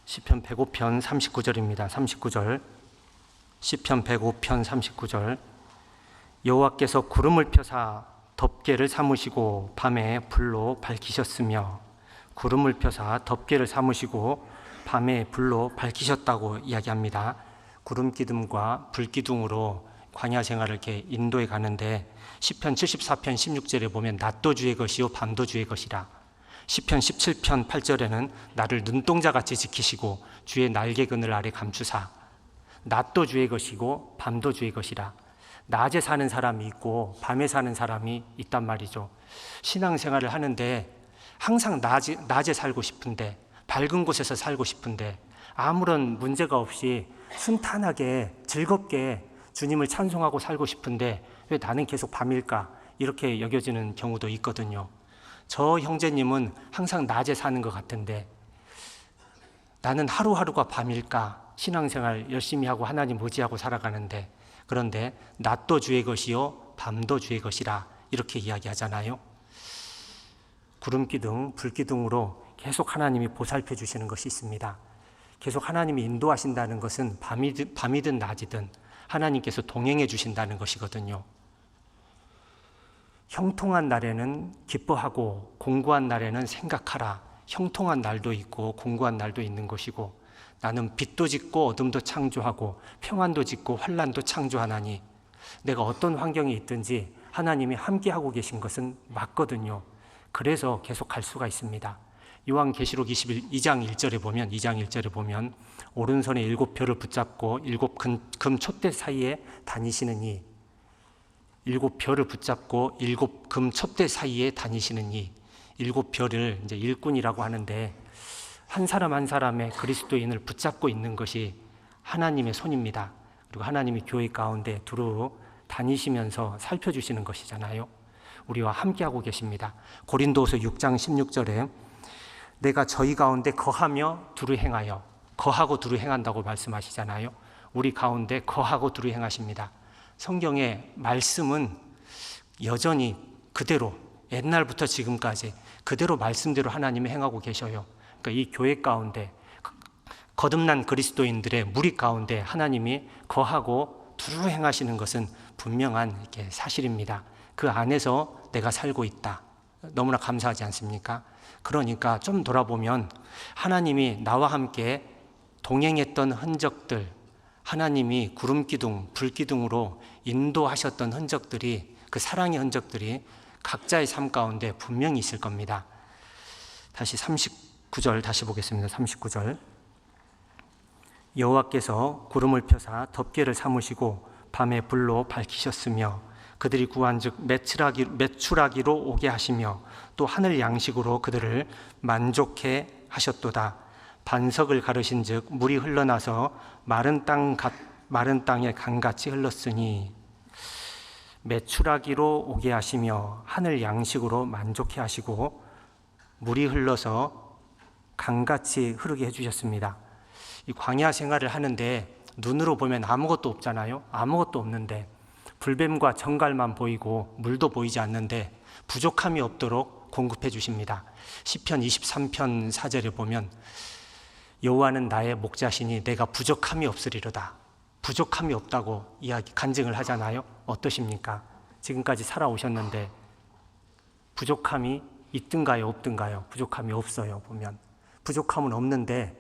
시편 105편 39절입니다. 39절. 시편 105편 39절. 여호와께서 구름을 펴사 덮개를 삼으시고 밤에 불로 밝히셨으며, 구름을 펴사 덮개를 삼으시고 밤에 불로 밝히셨다고 이야기합니다. 구름 기둥과 불 기둥으로 광야 생활을 이렇게 인도해 가는데 시편 74편 16절에 보면 낮도 주의 것이요 밤도 주의 것이라. 시편 17편 8절에는 나를 눈동자같이 지키시고 주의 날개그늘 아래 감추사. 낮도 주의 것이고 밤도 주의 것이라. 낮에 사는 사람이 있고 밤에 사는 사람이 있단 말이죠. 신앙생활을 하는데 항상 낮에 살고 싶은데, 밝은 곳에서 살고 싶은데, 아무런 문제가 없이 순탄하게 즐겁게 주님을 찬송하고 살고 싶은데 왜 나는 계속 밤일까? 이렇게 여겨지는 경우도 있거든요. 저 형제님은 항상 낮에 사는 것 같은데 나는 하루하루가 밤일까? 신앙생활 열심히 하고 하나님 의지하고 살아가는데, 그런데 낮도 주의 것이요 밤도 주의 것이라 이렇게 이야기하잖아요. 구름기둥, 불기둥으로 계속 하나님이 보살펴 주시는 것이 있습니다. 계속 하나님이 인도하신다는 것은 밤이든 낮이든 하나님께서 동행해 주신다는 것이거든요. 형통한 날에는 기뻐하고 공고한 날에는 생각하라. 형통한 날도 있고 공고한 날도 있는 것이고, 나는 빛도 짓고 어둠도 창조하고 평안도 짓고 환난도 창조하나니, 내가 어떤 환경에 있든지 하나님이 함께하고 계신 것은 맞거든요. 그래서 계속 갈 수가 있습니다. 요한계시록 2장 1절에 보면 오른손에 7별을 붙잡고 7금 촛대 사이에 다니시는 이, 7별을 붙잡고 7금 촛대 사이에 다니시는 이, 7별을 이제 일꾼이라고 하는데 한 사람 한 사람의 그리스도인을 붙잡고 있는 것이 하나님의 손입니다. 그리고 하나님이 교회 가운데 두루 다니시면서 살펴주시는 것이잖아요. 우리와 함께하고 계십니다. 고린도후서 6장 16절에 내가 저희 가운데 거하며 두루 행하여, 거하고 두루 행한다고 말씀하시잖아요. 우리 가운데 거하고 두루 행하십니다. 성경의 말씀은 여전히 그대로 옛날부터 지금까지 그대로 말씀대로 하나님이 행하고 계셔요. 그러니까 이 교회 가운데 거듭난 그리스도인들의 무리 가운데 하나님이 거하고 두루 행하시는 것은 분명한 이렇게 사실입니다. 그 안에서 내가 살고 있다. 너무나 감사하지 않습니까? 그러니까 좀 돌아보면 하나님이 나와 함께 동행했던 흔적들, 하나님이 구름기둥, 불기둥으로 인도하셨던 흔적들이, 그 사랑의 흔적들이 각자의 삶 가운데 분명히 있을 겁니다. 다시 39절 다시 보겠습니다. 39절. 여호와께서 구름을 펴사 덮개를 삼으시고 밤에 불로 밝히셨으며 그들이 구한즉 매출하기로 오게 하시며 또 하늘 양식으로 그들을 만족해 하셨도다. 반석을 가르신즉 물이 흘러나서 마른 땅에 강같이 흘렀으니 매출하기로 오게 하시며 하늘 양식으로 만족해 하시고 물이 흘러서 강같이 흐르게 해주셨습니다. 이 광야 생활을 하는데 눈으로 보면 아무것도 없잖아요. 아무것도 없는데 불뱀과 정갈만 보이고 물도 보이지 않는데 부족함이 없도록 공급해 주십니다. 시편 23편 4절에 보면 여호와는 나의 목자시니 내가 부족함이 없으리로다. 부족함이 없다고 간증을 하잖아요. 어떠십니까? 지금까지 살아오셨는데 부족함이 있든가요, 없든가요? 부족함이 없어요. 보면 부족함은 없는데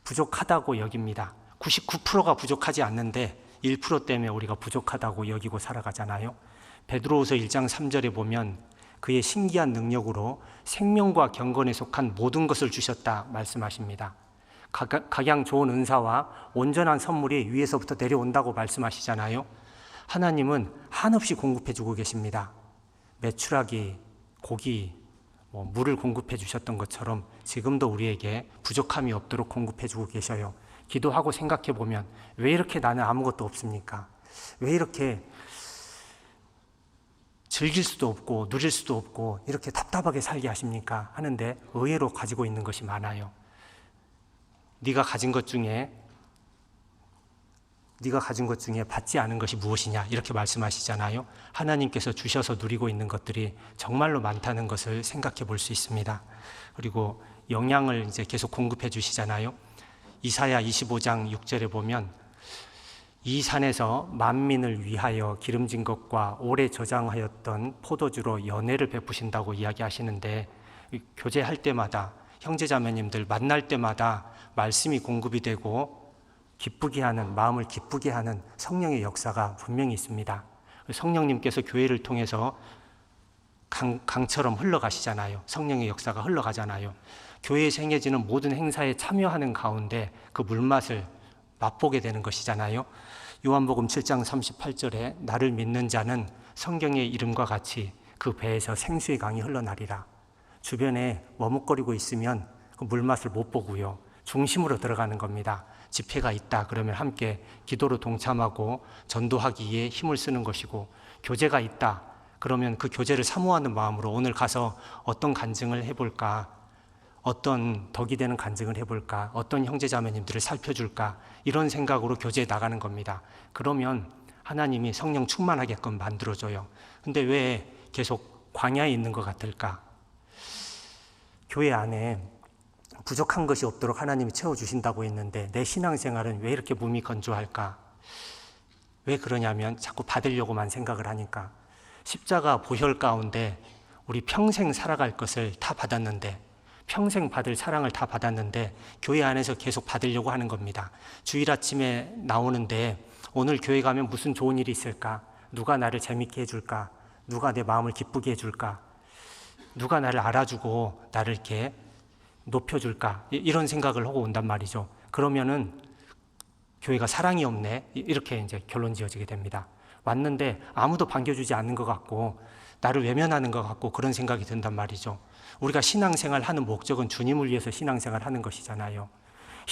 부족하다고 여깁니다. 99%가 부족하지 않는데 1% 때문에 우리가 부족하다고 여기고 살아가잖아요. 베드로후서 1장 3절에 보면 그의 신기한 능력으로 생명과 경건에 속한 모든 것을 주셨다 말씀하십니다. 각양 좋은 은사와 온전한 선물이 위에서부터 내려온다고 말씀하시잖아요. 하나님은 한없이 공급해 주고 계십니다. 메추라기, 고기, 물을 공급해 주셨던 것처럼 지금도 우리에게 부족함이 없도록 공급해 주고 계셔요. 기도하고 생각해 보면 왜 이렇게 나는 아무것도 없습니까? 왜 이렇게 즐길 수도 없고 누릴 수도 없고 이렇게 답답하게 살게 하십니까? 하는데 의외로 가지고 있는 것이 많아요. 네가 가진 것 중에 받지 않은 것이 무엇이냐 이렇게 말씀하시잖아요. 하나님께서 주셔서 누리고 있는 것들이 정말로 많다는 것을 생각해 볼 수 있습니다. 그리고 영양을 이제 계속 공급해 주시잖아요. 이사야 25장 6절에 보면 이 산에서 만민을 위하여 기름진 것과 오래 저장하였던 포도주로 연회를 베푸신다고 이야기하시는데 교제할 때마다 형제자매님들 만날 때마다 말씀이 공급이 되고 기쁘게 하는, 마음을 기쁘게 하는 성령의 역사가 분명히 있습니다. 성령님께서 교회를 통해서 강처럼 흘러가시잖아요. 성령의 역사가 흘러가잖아요. 교회에서 행해지는 모든 행사에 참여하는 가운데 그 물맛을 맛보게 되는 것이잖아요. 요한복음 7장 38절에 나를 믿는 자는 성경의 이름과 같이 그 배에서 생수의 강이 흘러나리라. 주변에 머뭇거리고 있으면 그 물맛을 못 보고요. 중심으로 들어가는 겁니다. 집회가 있다 그러면 함께 기도로 동참하고 전도하기에 힘을 쓰는 것이고, 교제가 있다 그러면 그 교제를 사모하는 마음으로 오늘 가서 어떤 간증을 해볼까, 어떤 덕이 되는 간증을 해볼까, 어떤 형제자매님들을 살펴줄까, 이런 생각으로 교제에 나가는 겁니다. 그러면 하나님이 성령 충만하게끔 만들어줘요. 근데 왜 계속 광야에 있는 것 같을까? 교회 안에 부족한 것이 없도록 하나님이 채워주신다고 했는데 내 신앙생활은 왜 이렇게 몸이 건조할까? 왜 그러냐면 자꾸 받으려고만 생각을 하니까. 십자가 보혈 가운데 우리 평생 살아갈 것을 다 받았는데, 평생 받을 사랑을 다 받았는데 교회 안에서 계속 받으려고 하는 겁니다. 주일 아침에 나오는데 오늘 교회 가면 무슨 좋은 일이 있을까? 누가 나를 재밌게 해줄까? 누가 내 마음을 기쁘게 해줄까? 누가 나를 알아주고 나를 이렇게 높여줄까? 이런 생각을 하고 온단 말이죠. 그러면은 교회가 사랑이 없네, 이렇게 이제 결론 지어지게 됩니다. 왔는데 아무도 반겨주지 않는 것 같고 나를 외면하는 것 같고 그런 생각이 든단 말이죠. 우리가 신앙생활 하는 목적은 주님을 위해서 신앙생활 하는 것이잖아요.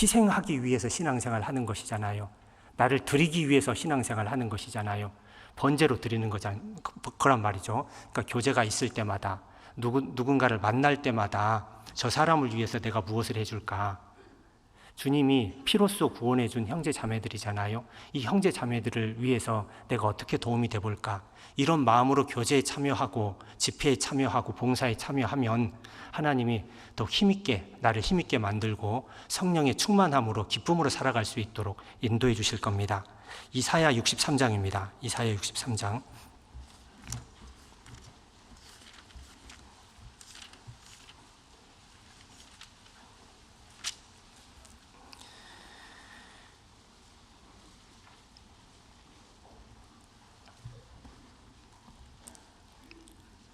희생하기 위해서 신앙생활 하는 것이잖아요. 나를 드리기 위해서 신앙생활 하는 것이잖아요. 번제로 드리는 거란 말이죠. 그러니까 교제가 있을 때마다, 누군가를 만날 때마다 저 사람을 위해서 내가 무엇을 해줄까? 주님이 피로써 구원해 준 형제 자매들이잖아요. 이 형제 자매들을 위해서 내가 어떻게 도움이 돼 볼까? 이런 마음으로 교제에 참여하고 집회에 참여하고 봉사에 참여하면 하나님이 더 힘있게, 나를 힘있게 만들고 성령의 충만함으로 기쁨으로 살아갈 수 있도록 인도해 주실 겁니다. 이사야 63장입니다. 이사야 63장.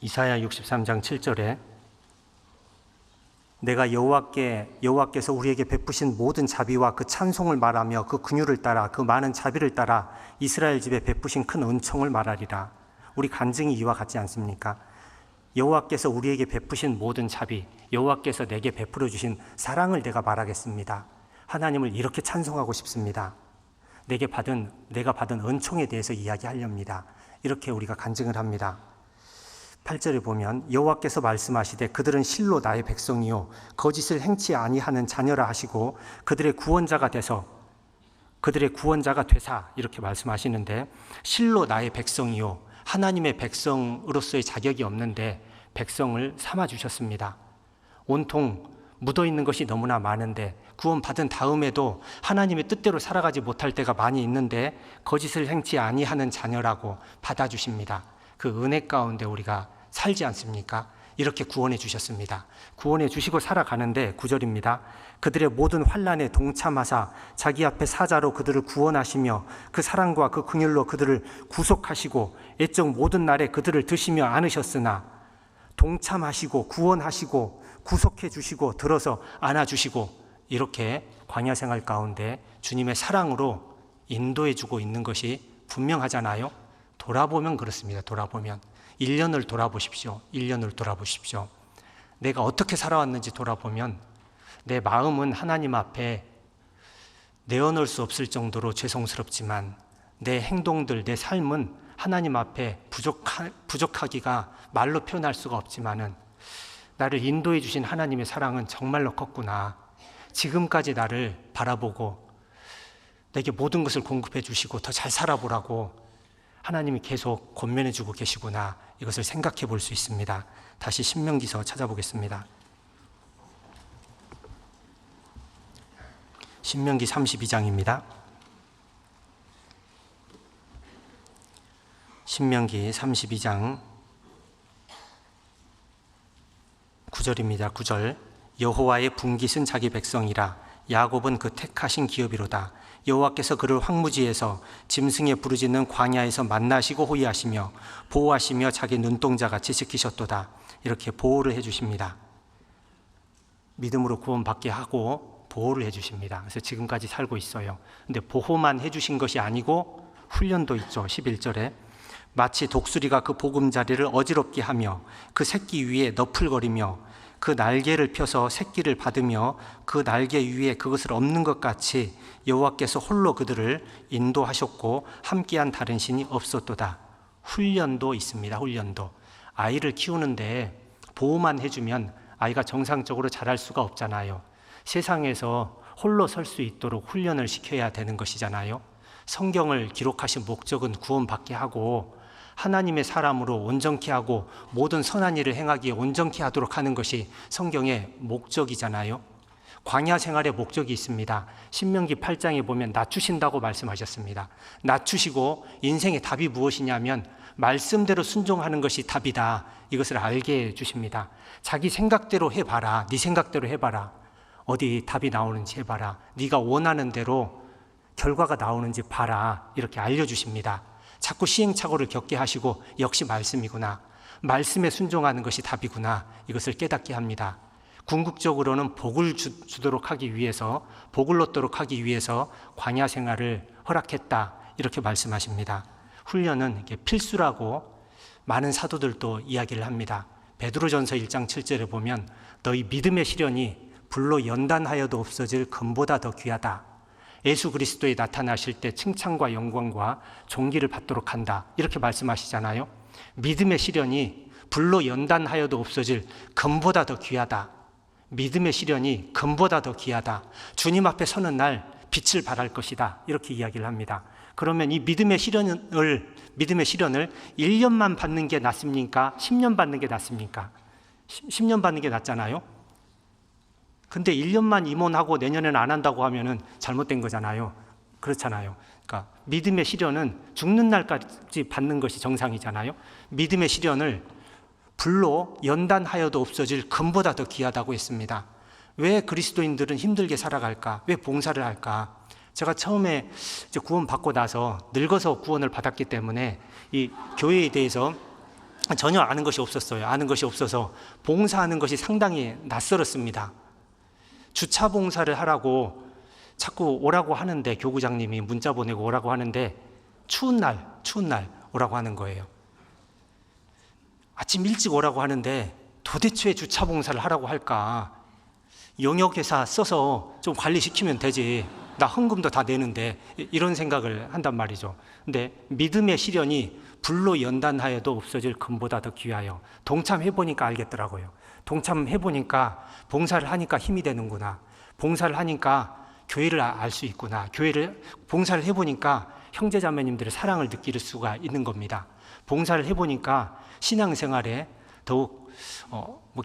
이사야 63장 7절에 내가 여호와께서 우리에게 베푸신 모든 자비와 그 찬송을 말하며 그 긍휼을 따라 그 많은 자비를 따라 이스라엘 집에 베푸신 큰 은총을 말하리라. 우리 간증이 이와 같지 않습니까? 여호와께서 우리에게 베푸신 모든 자비, 여호와께서 내게 베풀어 주신 사랑을 내가 말하겠습니다. 하나님을 이렇게 찬송하고 싶습니다. 내가 받은 은총에 대해서 이야기하렵니다. 이렇게 우리가 간증을 합니다. 8절에 보면 여호와께서 말씀하시되 그들은 실로 나의 백성이요 거짓을 행치 아니하는 자녀라 하시고 그들의 구원자가 되사 이렇게 말씀하시는데, 실로 나의 백성이요, 하나님의 백성으로서의 자격이 없는데 백성을 삼아 주셨습니다. 온통 묻어있는 것이 너무나 많은데, 구원받은 다음에도 하나님의 뜻대로 살아가지 못할 때가 많이 있는데 거짓을 행치 아니하는 자녀라고 받아주십니다. 그 은혜 가운데 우리가 살지 않습니까? 이렇게 구원해 주셨습니다. 구원해 주시고 살아가는데 9절입니다. 그들의 모든 환난에 동참하사 자기 앞에 사자로 그들을 구원하시며 그 사랑과 그 긍휼로 그들을 구속하시고 애적 모든 날에 그들을 드시며 안으셨으나, 동참하시고 구원하시고 구속해 주시고 들어서 안아주시고, 이렇게 광야 생활 가운데 주님의 사랑으로 인도해 주고 있는 것이 분명하잖아요. 돌아보면 그렇습니다. 돌아보면 1년을 돌아보십시오. 1년을 돌아보십시오. 내가 어떻게 살아왔는지 돌아보면 내 마음은 하나님 앞에 내어놓을 수 없을 정도로 죄송스럽지만, 내 행동들, 내 삶은 하나님 앞에 부족하기가 말로 표현할 수가 없지만은, 나를 인도해 주신 하나님의 사랑은 정말로 컸구나. 지금까지 나를 바라보고 내게 모든 것을 공급해 주시고 더 잘 살아보라고 하나님이 계속 권면해 주고 계시구나. 이것을 생각해 볼 수 있습니다. 다시 신명기서 찾아보겠습니다. 신명기 32장입니다. 신명기 32장 9절입니다. 9절. 여호와의 분깃은 자기 백성이라 야곱은 그 택하신 기업이로다. 여호와께서 그를 황무지에서 짐승의 부르짖는 광야에서 만나시고 호위하시며 보호하시며 자기 눈동자같이 지키셨도다. 이렇게 보호를 해주십니다. 믿음으로 구원받게 하고 보호를 해주십니다. 그래서 지금까지 살고 있어요. 근데 보호만 해주신 것이 아니고 훈련도 있죠. 11절에 마치 독수리가 그 보금자리를 어지럽게 하며 그 새끼 위에 너풀거리며 그 날개를 펴서 새끼를 받으며 그 날개 위에 그것을 엎는 것 같이 여호와께서 홀로 그들을 인도하셨고 함께한 다른 신이 없었도다. 훈련도 있습니다. 훈련도. 아이를 키우는데 보호만 해주면 아이가 정상적으로 자랄 수가 없잖아요. 세상에서 홀로 설 수 있도록 훈련을 시켜야 되는 것이잖아요. 성경을 기록하신 목적은 구원받게 하고 하나님의 사람으로 온전케 하고 모든 선한 일을 행하기에 온전케 하도록 하는 것이 성경의 목적이잖아요. 광야 생활의 목적이 있습니다. 신명기 8장에 보면 낮추신다고 말씀하셨습니다. 낮추시고 인생의 답이 무엇이냐면 말씀대로 순종하는 것이 답이다. 이것을 알게 해주십니다. 자기 생각대로 해봐라. 네 생각대로 해봐라. 어디 답이 나오는지 해봐라. 네가 원하는 대로 결과가 나오는지 봐라. 이렇게 알려주십니다. 자꾸 시행착오를 겪게 하시고 역시 말씀이구나. 말씀에 순종하는 것이 답이구나. 이것을 깨닫게 합니다. 궁극적으로는 복을 주도록 하기 위해서, 복을 얻도록 하기 위해서 광야 생활을 허락했다. 이렇게 말씀하십니다. 훈련은 이게 필수라고 많은 사도들도 이야기를 합니다. 베드로전서 1장 7절에 보면 너희 믿음의 시련이 불로 연단하여도 없어질 금보다 더 귀하다. 예수 그리스도에 나타나실 때 칭찬과 영광과 존귀를 받도록 한다. 이렇게 말씀하시잖아요. 믿음의 시련이 불로 연단하여도 없어질 금보다 더 귀하다. 믿음의 시련이 금보다 더 귀하다. 주님 앞에 서는 날 빛을 발할 것이다. 이렇게 이야기를 합니다. 그러면 이 믿음의 시련을 1년만 받는 게 낫습니까? 10년 받는 게 낫습니까? 10년 받는 게 낫잖아요. 근데 1년만 임원하고 내년에는 안 한다고 하면은 잘못된 거잖아요. 그렇잖아요. 그러니까 믿음의 시련은 죽는 날까지 받는 것이 정상이잖아요. 믿음의 시련을 불로 연단하여도 없어질 금보다 더 귀하다고 했습니다. 왜 그리스도인들은 힘들게 살아갈까? 왜 봉사를 할까? 제가 처음에 이제 구원받고 나서 늙어서 구원을 받았기 때문에 이 교회에 대해서 전혀 아는 것이 없었어요. 아는 것이 없어서 봉사하는 것이 상당히 낯설었습니다. 주차 봉사를 하라고 자꾸 오라고 하는데, 교구장님이 문자 보내고 오라고 하는데 추운 날 오라고 하는 거예요. 아침 일찍 오라고 하는데 도대체 왜 주차 봉사를 하라고 할까? 용역회사 써서 좀 관리시키면 되지. 나 헌금도 다 내는데, 이런 생각을 한단 말이죠. 근데 믿음의 시련이 불로 연단하여도 없어질 금보다 더 귀하여. 동참해보니까 알겠더라고요. 동참해보니까 봉사를 하니까 힘이 되는구나. 봉사를 하니까 교회를 알 수 있구나. 봉사를 해보니까 형제자매님들의 사랑을 느낄 수가 있는 겁니다. 봉사를 해보니까 신앙생활에 더욱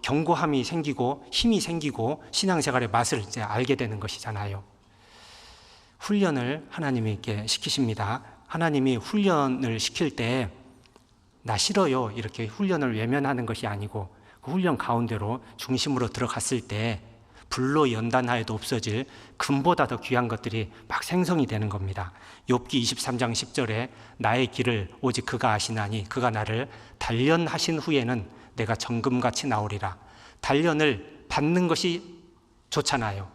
견고함이 생기고 힘이 생기고 신앙생활의 맛을 이제 알게 되는 것이잖아요. 훈련을 하나님이 이렇게 시키십니다. 하나님이 훈련을 시킬 때 나 싫어요 이렇게 훈련을 외면하는 것이 아니고 그 훈련 가운데로 중심으로 들어갔을 때 불로 연단하여도 없어질 금보다 더 귀한 것들이 막 생성이 되는 겁니다. 욥기 23장 10절에 나의 길을 오직 그가 아시나니 그가 나를 단련하신 후에는 내가 정금같이 나오리라. 단련을 받는 것이 좋잖아요.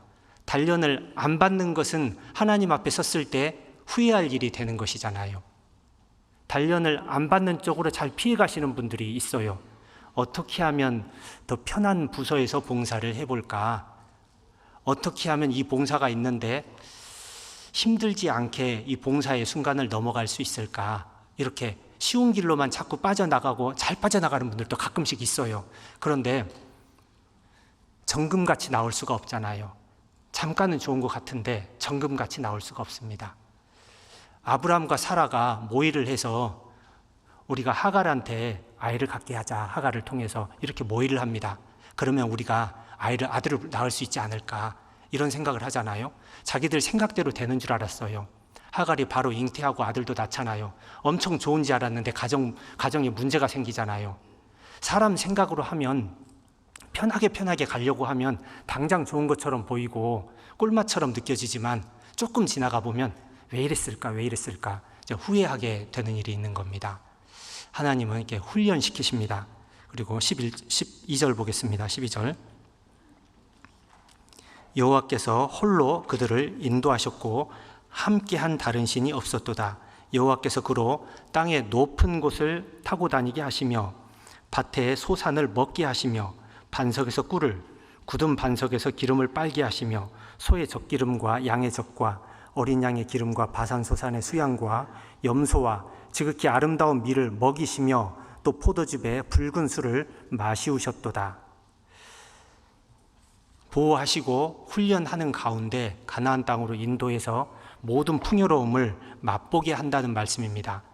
단련을 안 받는 것은 하나님 앞에 섰을 때 후회할 일이 되는 것이잖아요. 단련을 안 받는 쪽으로 잘 피해 가시는 분들이 있어요. 어떻게 하면 더 편한 부서에서 봉사를 해볼까? 어떻게 하면 이 봉사가 있는데 힘들지 않게 이 봉사의 순간을 넘어갈 수 있을까? 이렇게 쉬운 길로만 자꾸 빠져나가고 잘 빠져나가는 분들도 가끔씩 있어요. 그런데 정금같이 나올 수가 없잖아요. 잠깐은 좋은 것 같은데 정금같이 나올 수가 없습니다. 아브라함과 사라가 모의를 해서 우리가 하갈한테 아이를 갖게 하자. 하갈을 통해서 이렇게 모의를 합니다. 그러면 우리가 아들을 낳을 수 있지 않을까 이런 생각을 하잖아요. 자기들 생각대로 되는 줄 알았어요. 하갈이 바로 잉태하고 아들도 낳잖아요. 엄청 좋은지 알았는데 가정에 문제가 생기잖아요. 사람 생각으로 하면 편하게 가려고 하면 당장 좋은 것처럼 보이고 꿀맛처럼 느껴지지만 조금 지나가 보면 왜 이랬을까 이제 후회하게 되는 일이 있는 겁니다. 하나님은 이렇게 훈련시키십니다. 그리고 12절 보겠습니다. 12절 여호와께서 홀로 그들을 인도하셨고 함께한 다른 신이 없었도다. 여호와께서 그로 땅의 높은 곳을 타고 다니게 하시며 밭의 소산을 먹게 하시며 반석에서 꿀을 굳은 반석에서 기름을 빨게 하시며 소의 젖기름과 양의 젖과 어린 양의 기름과 바산소산의 수양과 염소와 지극히 아름다운 밀을 먹이시며 또 포도즙에 붉은 술을 마시우셨도다. 보호하시고 훈련하는 가운데 가나안 땅으로 인도해서 모든 풍요로움을 맛보게 한다는 말씀입니다.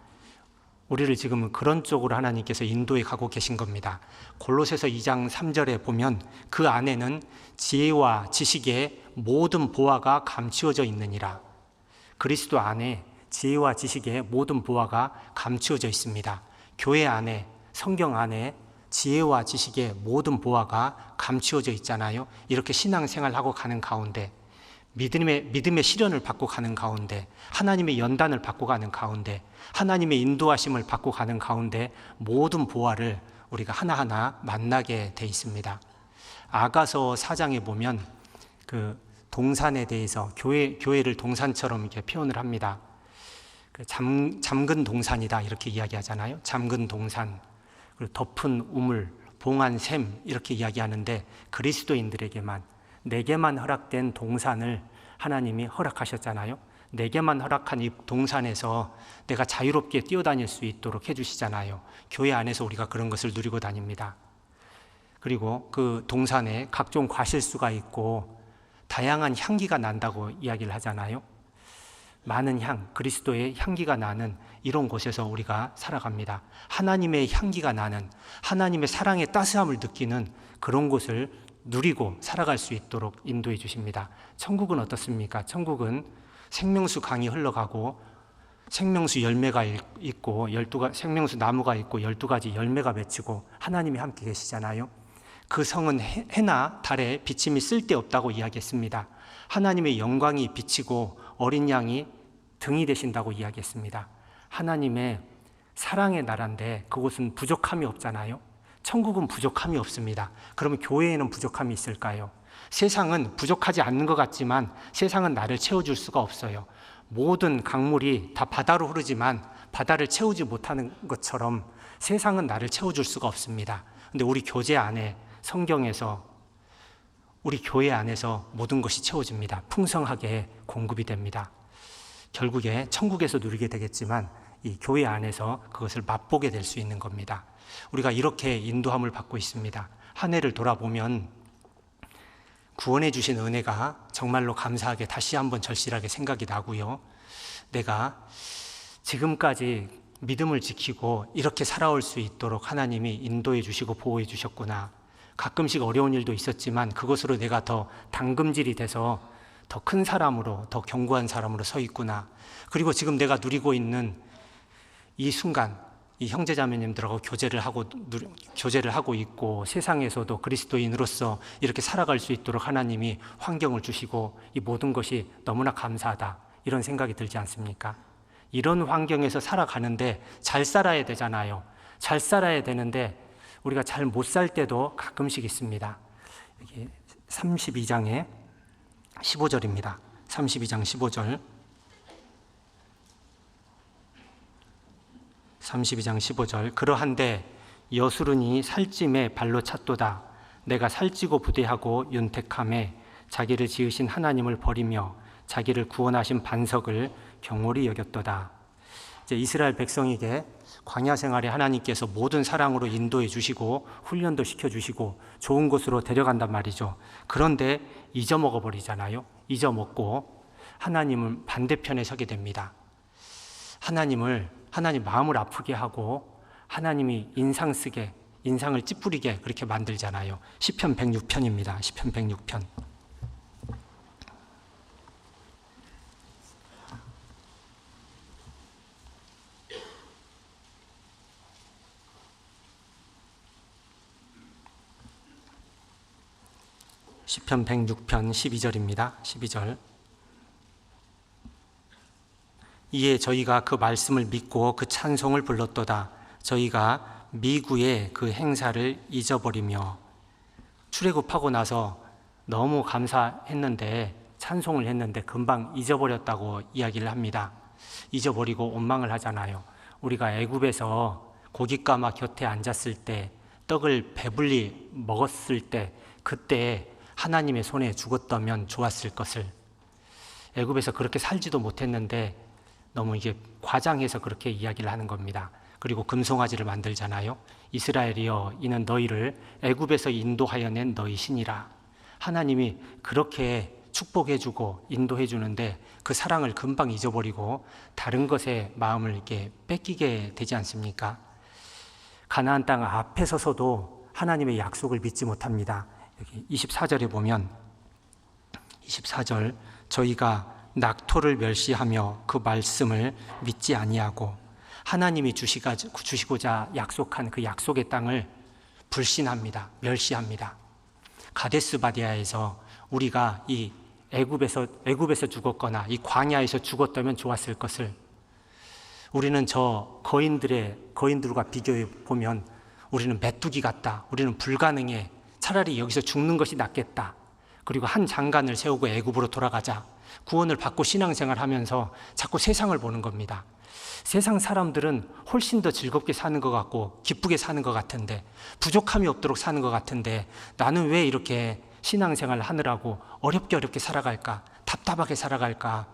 우리를 지금은 그런 쪽으로 하나님께서 인도해 가고 계신 겁니다. 골로새서 2장 3절에 보면 그 안에는 지혜와 지식의 모든 보화가 감추어져 있느니라. 그리스도 안에 지혜와 지식의 모든 보화가 감추어져 있습니다. 교회 안에, 성경 안에 지혜와 지식의 모든 보화가 감추어져 있잖아요. 이렇게 신앙생활하고 가는 가운데 믿음의 시련을 받고 가는 가운데 하나님의 연단을 받고 가는 가운데 하나님의 인도하심을 받고 가는 가운데 모든 보화를 우리가 하나하나 만나게 돼 있습니다. 아가서 4장에 보면 그 동산에 대해서 교회를 동산처럼 이렇게 표현을 합니다. 잠근 동산이다 이렇게 이야기하잖아요. 잠근 동산, 그리고 덮은 우물, 봉한 샘 이렇게 이야기하는데 그리스도인들에게만 내게만 허락된 동산을 하나님이 허락하셨잖아요. 내게만 허락한 이 동산에서 내가 자유롭게 뛰어다닐 수 있도록 해주시잖아요. 교회 안에서 우리가 그런 것을 누리고 다닙니다. 그리고 그 동산에 각종 과실수가 있고 다양한 향기가 난다고 이야기를 하잖아요. 많은 향, 그리스도의 향기가 나는 이런 곳에서 우리가 살아갑니다. 하나님의 향기가 나는, 하나님의 사랑의 따스함을 느끼는 그런 곳을 누리고 살아갈 수 있도록 인도해 주십니다. 천국은 어떻습니까? 천국은 생명수 강이 흘러가고 생명수 열매가 있고 생명수 나무가 있고 12가지 열매가 맺히고 하나님이 함께 계시잖아요. 그 성은 해나 달에 비침이 쓸데없다고 이야기했습니다. 하나님의 영광이 비치고 어린 양이 등이 되신다고 이야기했습니다. 하나님의 사랑의 나라인데 그곳은 부족함이 없잖아요. 천국은 부족함이 없습니다. 그러면 교회에는 부족함이 있을까요? 세상은 부족하지 않는 것 같지만 세상은 나를 채워줄 수가 없어요. 모든 강물이 다 바다로 흐르지만 바다를 채우지 못하는 것처럼 세상은 나를 채워줄 수가 없습니다. 근데 우리 교제 안에, 성경에서, 우리 교회 안에서 모든 것이 채워집니다. 풍성하게 공급이 됩니다. 결국에 천국에서 누리게 되겠지만 이 교회 안에서 그것을 맛보게 될 수 있는 겁니다. 우리가 이렇게 인도함을 받고 있습니다. 한 해를 돌아보면 구원해 주신 은혜가 정말로 감사하게 다시 한번 절실하게 생각이 나고요. 내가 지금까지 믿음을 지키고 이렇게 살아올 수 있도록 하나님이 인도해 주시고 보호해 주셨구나. 가끔씩 어려운 일도 있었지만 그것으로 내가 더 당금질이 돼서 더 큰 사람으로, 더 견고한 사람으로 서 있구나. 그리고 지금 내가 누리고 있는 이 순간, 이 형제자매님들하고 교제를 하고 있고 세상에서도 그리스도인으로서 이렇게 살아갈 수 있도록 하나님이 환경을 주시고 이 모든 것이 너무나 감사하다. 이런 생각이 들지 않습니까? 이런 환경에서 살아가는데 잘 살아야 되잖아요. 잘 살아야 되는데 우리가 잘 못 살 때도 가끔씩 있습니다. 여기 32장에 15절입니다. 32장 15절. 32장 15절. 그러한데 여수르니 살찜에 발로 찼도다. 내가 살찌고 부대하고 윤택함에 자기를 지으신 하나님을 버리며 자기를 구원하신 반석을 경홀히 여겼도다. 이제 이스라엘 백성에게 광야 생활에 하나님께서 모든 사랑으로 인도해 주시고 훈련도 시켜주시고 좋은 곳으로 데려간단 말이죠. 그런데 잊어먹어 버리잖아요. 잊어먹고 하나님은 반대편에 서게 됩니다. 하나님 마음을 아프게 하고 하나님이 인상을 찌푸리게 그렇게 만들잖아요. 시편 106편입니다. 시편 106편. 시편 106편 12절입니다. 12절. 이에 저희가 그 말씀을 믿고 그 찬송을 불렀도다. 저희가 미구의 그 행사를 잊어버리며. 출애굽하고 나서 너무 감사했는데 찬송을 했는데 금방 잊어버렸다고 이야기를 합니다. 잊어버리고 원망을 하잖아요. 우리가 애굽에서 고깃가마 곁에 앉았을 때, 떡을 배불리 먹었을 때, 그때 하나님의 손에 죽었다면 좋았을 것을. 애굽에서 그렇게 살지도 못했는데 너무 이게 과장해서 그렇게 이야기를 하는 겁니다. 그리고 금송아지를 만들잖아요. 이스라엘이여, 이는 너희를 애굽에서 인도하여 낸 너희 신이라. 하나님이 그렇게 축복해주고 인도해주는데 그 사랑을 금방 잊어버리고 다른 것에 마음을 이렇게 뺏기게 되지 않습니까? 가나안 땅 앞에 서서도 하나님의 약속을 믿지 못합니다. 여기 24절에 보면 24절, 저희가 낙토를 멸시하며 그 말씀을 믿지 아니하고 하나님이 주시고자 약속한 그 약속의 땅을 불신합니다. 멸시합니다. 가데스 바디아에서 우리가 이 애굽에서 죽었거나 이 광야에서 죽었다면 좋았을 것을, 우리는 저 거인들과 비교해 보면 우리는 메뚜기 같다. 우리는 불가능해. 차라리 여기서 죽는 것이 낫겠다. 그리고 한 장관을 세우고 애굽으로 돌아가자. 구원을 받고 신앙생활하면서 자꾸 세상을 보는 겁니다. 세상 사람들은 훨씬 더 즐겁게 사는 것 같고 기쁘게 사는 것 같은데, 부족함이 없도록 사는 것 같은데 나는 왜 이렇게 신앙생활을 하느라고 어렵게 살아갈까? 답답하게 살아갈까?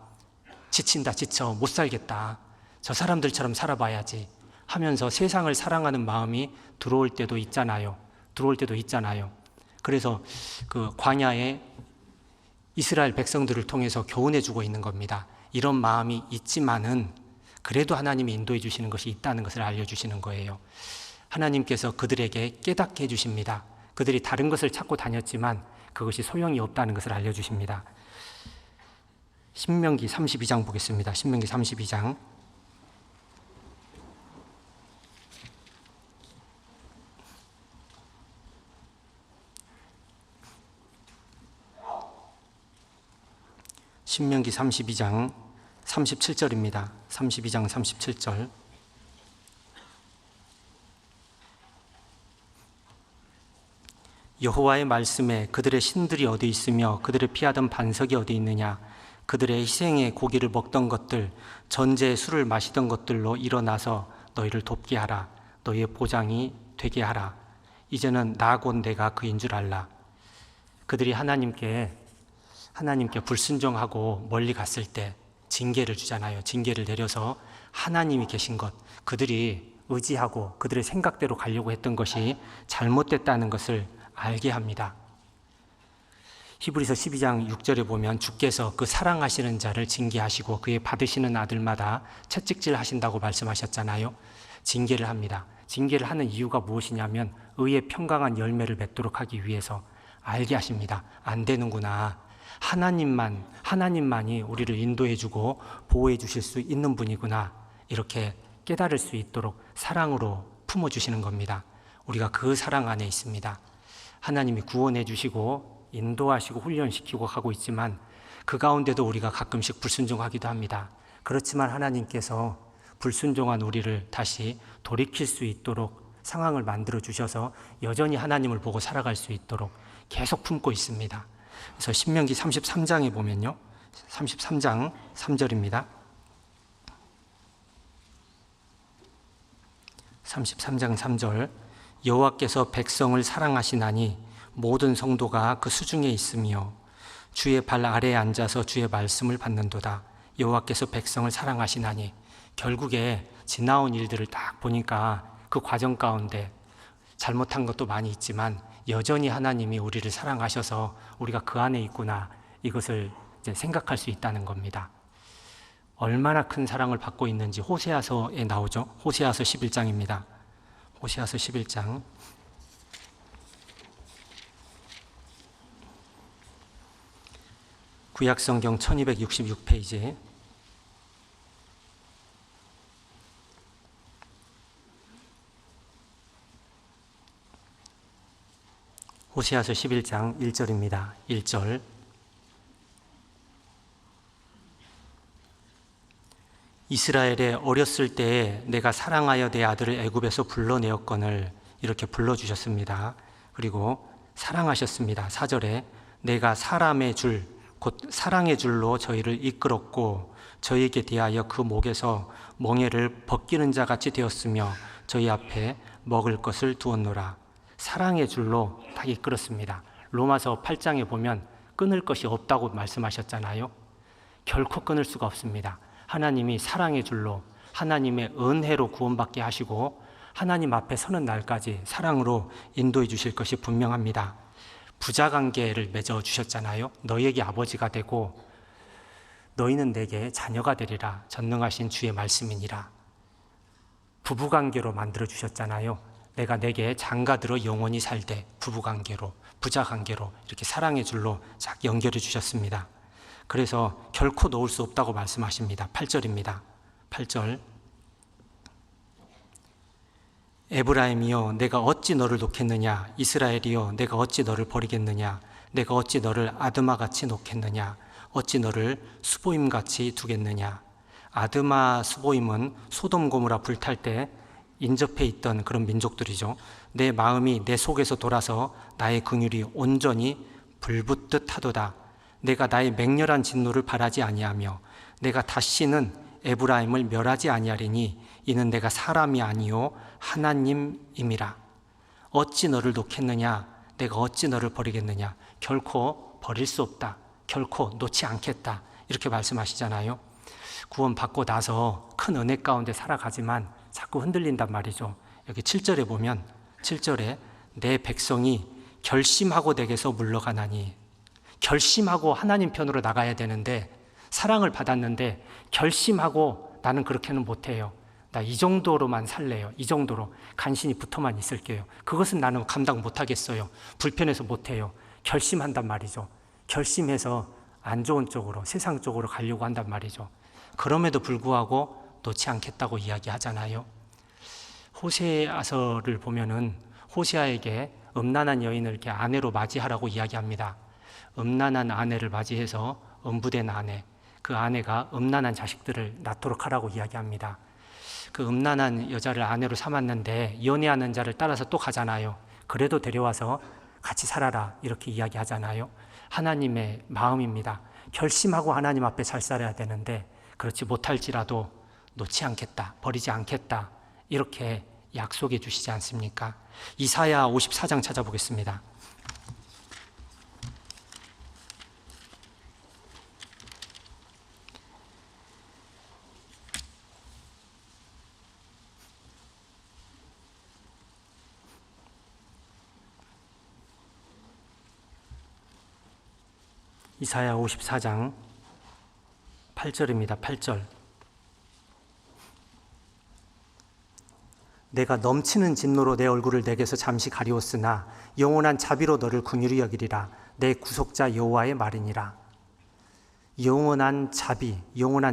지친다, 지쳐, 못 살겠다. 저 사람들처럼 살아봐야지 하면서 세상을 사랑하는 마음이 들어올 때도 있잖아요. 그래서 그 광야에 이스라엘 백성들을 통해서 교훈해 주고 있는 겁니다. 이런 마음이 있지만은 그래도 하나님이 인도해 주시는 것이 있다는 것을 알려주시는 거예요. 하나님께서 그들에게 깨닫게 해주십니다. 그들이 다른 것을 찾고 다녔지만 그것이 소용이 없다는 것을 알려주십니다. 신명기 32장 보겠습니다. 신명기 32장. 신명기 32장 37절입니다. 32장 37절. 여호와의 말씀에 그들의 신들이 어디 있으며 그들의 피하던 반석이 어디 있느냐. 그들의 희생의 고기를 먹던 것들, 전제의 술을 마시던 것들로 일어나서 너희를 돕게 하라. 너희의 보장이 되게 하라. 이제는 나 곧 내가 그인 줄 알라. 그들이 하나님께 불순종하고 멀리 갔을 때 징계를 주잖아요. 징계를 내려서 하나님이 계신 것, 그들이 의지하고 그들의 생각대로 가려고 했던 것이 잘못됐다는 것을 알게 합니다. 히브리서 12장 6절에 보면 주께서 그 사랑하시는 자를 징계하시고 그의 받으시는 아들마다 채찍질 하신다고 말씀하셨잖아요. 징계를 합니다. 징계를 하는 이유가 무엇이냐면 의의 평강한 열매를 맺도록 하기 위해서 알게 하십니다. 안 되는구나. 하나님만이 우리를 인도해주고 보호해주실 수 있는 분이구나. 이렇게 깨달을 수 있도록 사랑으로 품어주시는 겁니다. 우리가 그 사랑 안에 있습니다. 하나님이 구원해주시고 인도하시고 훈련시키고 하고 있지만 그 가운데도 우리가 가끔씩 불순종하기도 합니다. 그렇지만 하나님께서 불순종한 우리를 다시 돌이킬 수 있도록 상황을 만들어 주셔서 여전히 하나님을 보고 살아갈 수 있도록 계속 품고 있습니다. 그래서 신명기 33장에 보면요, 33장 3절입니다. 33장 3절, 여호와께서 백성을 사랑하시나니 모든 성도가 그 수중에 있으며 주의 발 아래에 앉아서 주의 말씀을 받는도다. 여호와께서 백성을 사랑하시나니, 결국에 지나온 일들을 딱 보니까 그 과정 가운데 잘못한 것도 많이 있지만 여전히 하나님이 우리를 사랑하셔서 우리가 그 안에 있구나, 이것을 이제 생각할 수 있다는 겁니다. 얼마나 큰 사랑을 받고 있는지 호세아서에 나오죠. 호세아서 11장입니다. 호세아서 11장 구약성경 1266페이지 호세아서 11장 1절입니다. 1절, 이스라엘의 어렸을 때에 내가 사랑하여 내 아들을 애굽에서 불러내었거늘, 이렇게 불러주셨습니다. 그리고 사랑하셨습니다. 4절에 내가 사람의 줄, 곧 사랑의 줄로 저희를 이끌었고 저희에게 대하여 그 목에서 멍에를 벗기는 자 같이 되었으며 저희 앞에 먹을 것을 두었노라. 사랑의 줄로 딱 이끌었습니다. 로마서 8장에 보면 끊을 것이 없다고 말씀하셨잖아요. 결코 끊을 수가 없습니다. 하나님이 사랑의 줄로, 하나님의 은혜로 구원받게 하시고 하나님 앞에 서는 날까지 사랑으로 인도해 주실 것이 분명합니다. 부자관계를 맺어 주셨잖아요. 너희에게 아버지가 되고 너희는 내게 자녀가 되리라. 전능하신 주의 말씀이니라. 부부관계로 만들어 주셨잖아요. 내가 내게 장가들어 영원히 살되, 부부관계로, 부자관계로 이렇게 사랑의 줄로 쫙 연결해 주셨습니다. 그래서 결코 놓을 수 없다고 말씀하십니다. 8절입니다. 8절, 에브라임이여 내가 어찌 너를 놓겠느냐, 이스라엘이여 내가 어찌 너를 버리겠느냐, 내가 어찌 너를 아드마같이 놓겠느냐, 어찌 너를 수보임같이 두겠느냐. 아드마, 수보임은 소돔 고모라 불탈 때 인접해 있던 그런 민족들이죠. 내 마음이 내 속에서 돌아서 나의 긍휼이 온전히 불붙듯 하도다. 내가 나의 맹렬한 진노를 바라지 아니하며 내가 다시는 에브라임을 멸하지 아니하리니 이는 내가 사람이 아니요 하나님임이라. 어찌 너를 놓겠느냐, 내가 어찌 너를 버리겠느냐. 결코 버릴 수 없다, 결코 놓지 않겠다, 이렇게 말씀하시잖아요. 구원 받고 나서 큰 은혜 가운데 살아가지만 자꾸 흔들린단 말이죠. 여기 7절에 보면, 7절에 내 백성이 결심하고 내게서 물러가나니, 결심하고 하나님 편으로 나가야 되는데, 사랑을 받았는데 결심하고 나는 그렇게는 못해요. 나 이 정도로만 살래요. 이 정도로 간신히 붙어만 있을게요. 그것은 나는 감당 못하겠어요. 불편해서 못해요. 결심한단 말이죠. 결심해서 안 좋은 쪽으로, 세상 쪽으로 가려고 한단 말이죠. 그럼에도 불구하고 놓지 않겠다고 이야기하잖아요. 호세아서를 보면은 호세아에게 음란한 여인을 이렇게 아내로 맞이하라고 이야기합니다. 음란한 아내를 맞이해서 음부된 아내, 그 아내가 음란한 자식들을 낳도록 하라고 이야기합니다. 그 음란한 여자를 아내로 삼았는데 연애하는 자를 따라서 또 가잖아요. 그래도 데려와서 같이 살아라, 이렇게 이야기하잖아요. 하나님의 마음입니다. 결심하고 하나님 앞에 잘 살아야 되는데 그렇지 못할지라도 놓지 않겠다, 버리지 않겠다, 이렇게 약속해 주시지 않습니까? 이사야 54장 찾아보겠습니다. 이사야 54장 8절입니다. 8절. 내가 넘치는 진노로 내 얼굴을 내게서 잠시 가리웠으나 영원한 자비로 너를 긍휼히 여기리라. 내 구속자 여호와의 말이니라. 영원한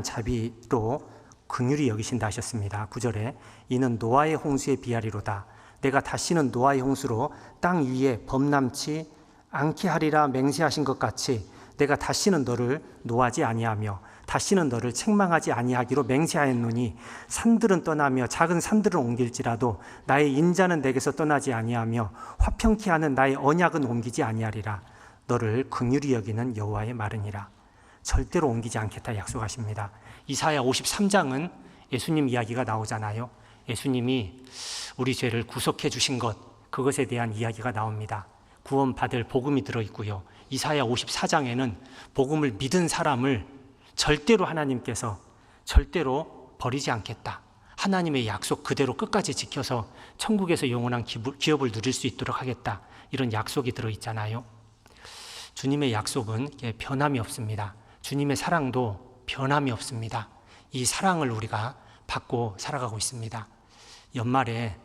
자비로 긍휼히 여기신다 하셨습니다. 9절에 이는 노아의 홍수에 비하리로다. 내가 다시는 노아의 홍수로 땅 위에 범람치 않게 하리라 맹세하신 것 같이 내가 다시는 너를 노하지 아니하며 다시는 너를 책망하지 아니하기로 맹세하였노니 산들은 떠나며 작은 산들은 옮길지라도 나의 인자는 내게서 떠나지 아니하며 화평케 하는 나의 언약은 옮기지 아니하리라. 너를 긍휼히 여기는 여호와의 말이니라. 절대로 옮기지 않겠다 약속하십니다. 이사야 53장은 예수님 이야기가 나오잖아요. 예수님이 우리 죄를 구속해 주신 것, 그것에 대한 이야기가 나옵니다. 구원받을 복음이 들어있고요. 이사야 54장에는 복음을 믿은 사람을 절대로 하나님께서 절대로 버리지 않겠다. 하나님의 약속 그대로 끝까지 지켜서 천국에서 영원한 기업을 누릴 수 있도록 하겠다. 이런 약속이 들어있잖아요. 주님의 약속은 변함이 없습니다. 주님의 사랑도 변함이 없습니다. 이 사랑을 우리가 받고 살아가고 있습니다. 연말에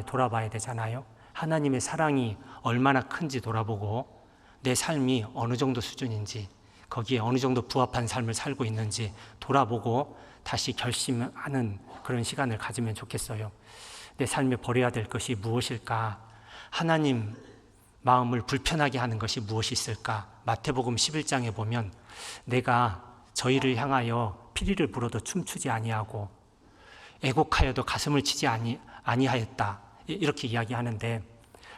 돌아봐야 되잖아요. 하나님의 사랑이 얼마나 큰지 돌아보고 내 삶이 어느 정도 수준인지 거기에 어느 정도 부합한 삶을 살고 있는지 돌아보고 다시 결심하는 그런 시간을 가지면 좋겠어요. 내 삶에 버려야 될 것이 무엇일까? 하나님 마음을 불편하게 하는 것이 무엇이 있을까? 마태복음 11장에 보면 내가 저희를 향하여 피리를 불어도 춤추지 아니하고 애곡하여도 가슴을 치지 아니하였다. 이렇게 이야기하는데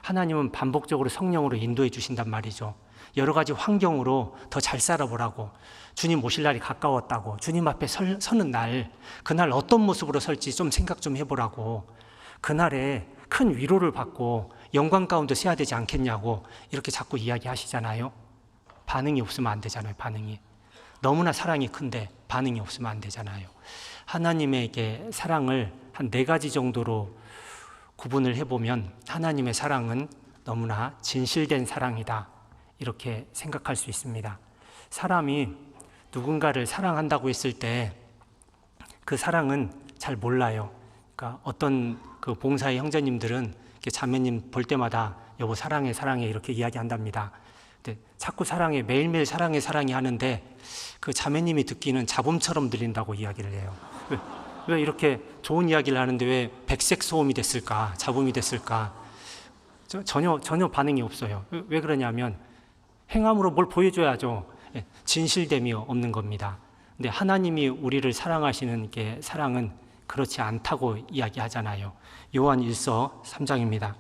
하나님은 반복적으로 성령으로 인도해 주신단 말이죠. 여러 가지 환경으로 더 잘 살아보라고, 주님 오실 날이 가까웠다고, 주님 앞에 서는 날, 그날 어떤 모습으로 설지 좀 생각 좀 해보라고, 그날에 큰 위로를 받고 영광 가운데 서야 되지 않겠냐고 이렇게 자꾸 이야기하시잖아요. 반응이 없으면 안 되잖아요. 반응이 너무나 사랑이 큰데 반응이 없으면 안 되잖아요. 하나님에게 사랑을 한 4가지 정도로 구분을 해보면 하나님의 사랑은 너무나 진실된 사랑이다, 이렇게 생각할 수 있습니다. 사람이 누군가를 사랑한다고 했을 때 그 사랑은 잘 몰라요. 그러니까 어떤 그 봉사의 형제님들은 자매님 볼 때마다 여보 사랑해 사랑해 이렇게 이야기한답니다. 근데 자꾸 사랑해, 매일매일 사랑해 사랑해 하는데 그 자매님이 듣기는 자범처럼 들린다고 이야기를 해요. 왜 이렇게 좋은 이야기를 하는데 왜 백색 소음이 됐을까? 잡음이 됐을까? 전혀 반응이 없어요. 왜 그러냐면 행함으로 뭘 보여줘야죠. 진실됨이 없는 겁니다. 근데 하나님이 우리를 사랑하시는 게 사랑은 그렇지 않다고 이야기하잖아요. 요한 1서 3장입니다.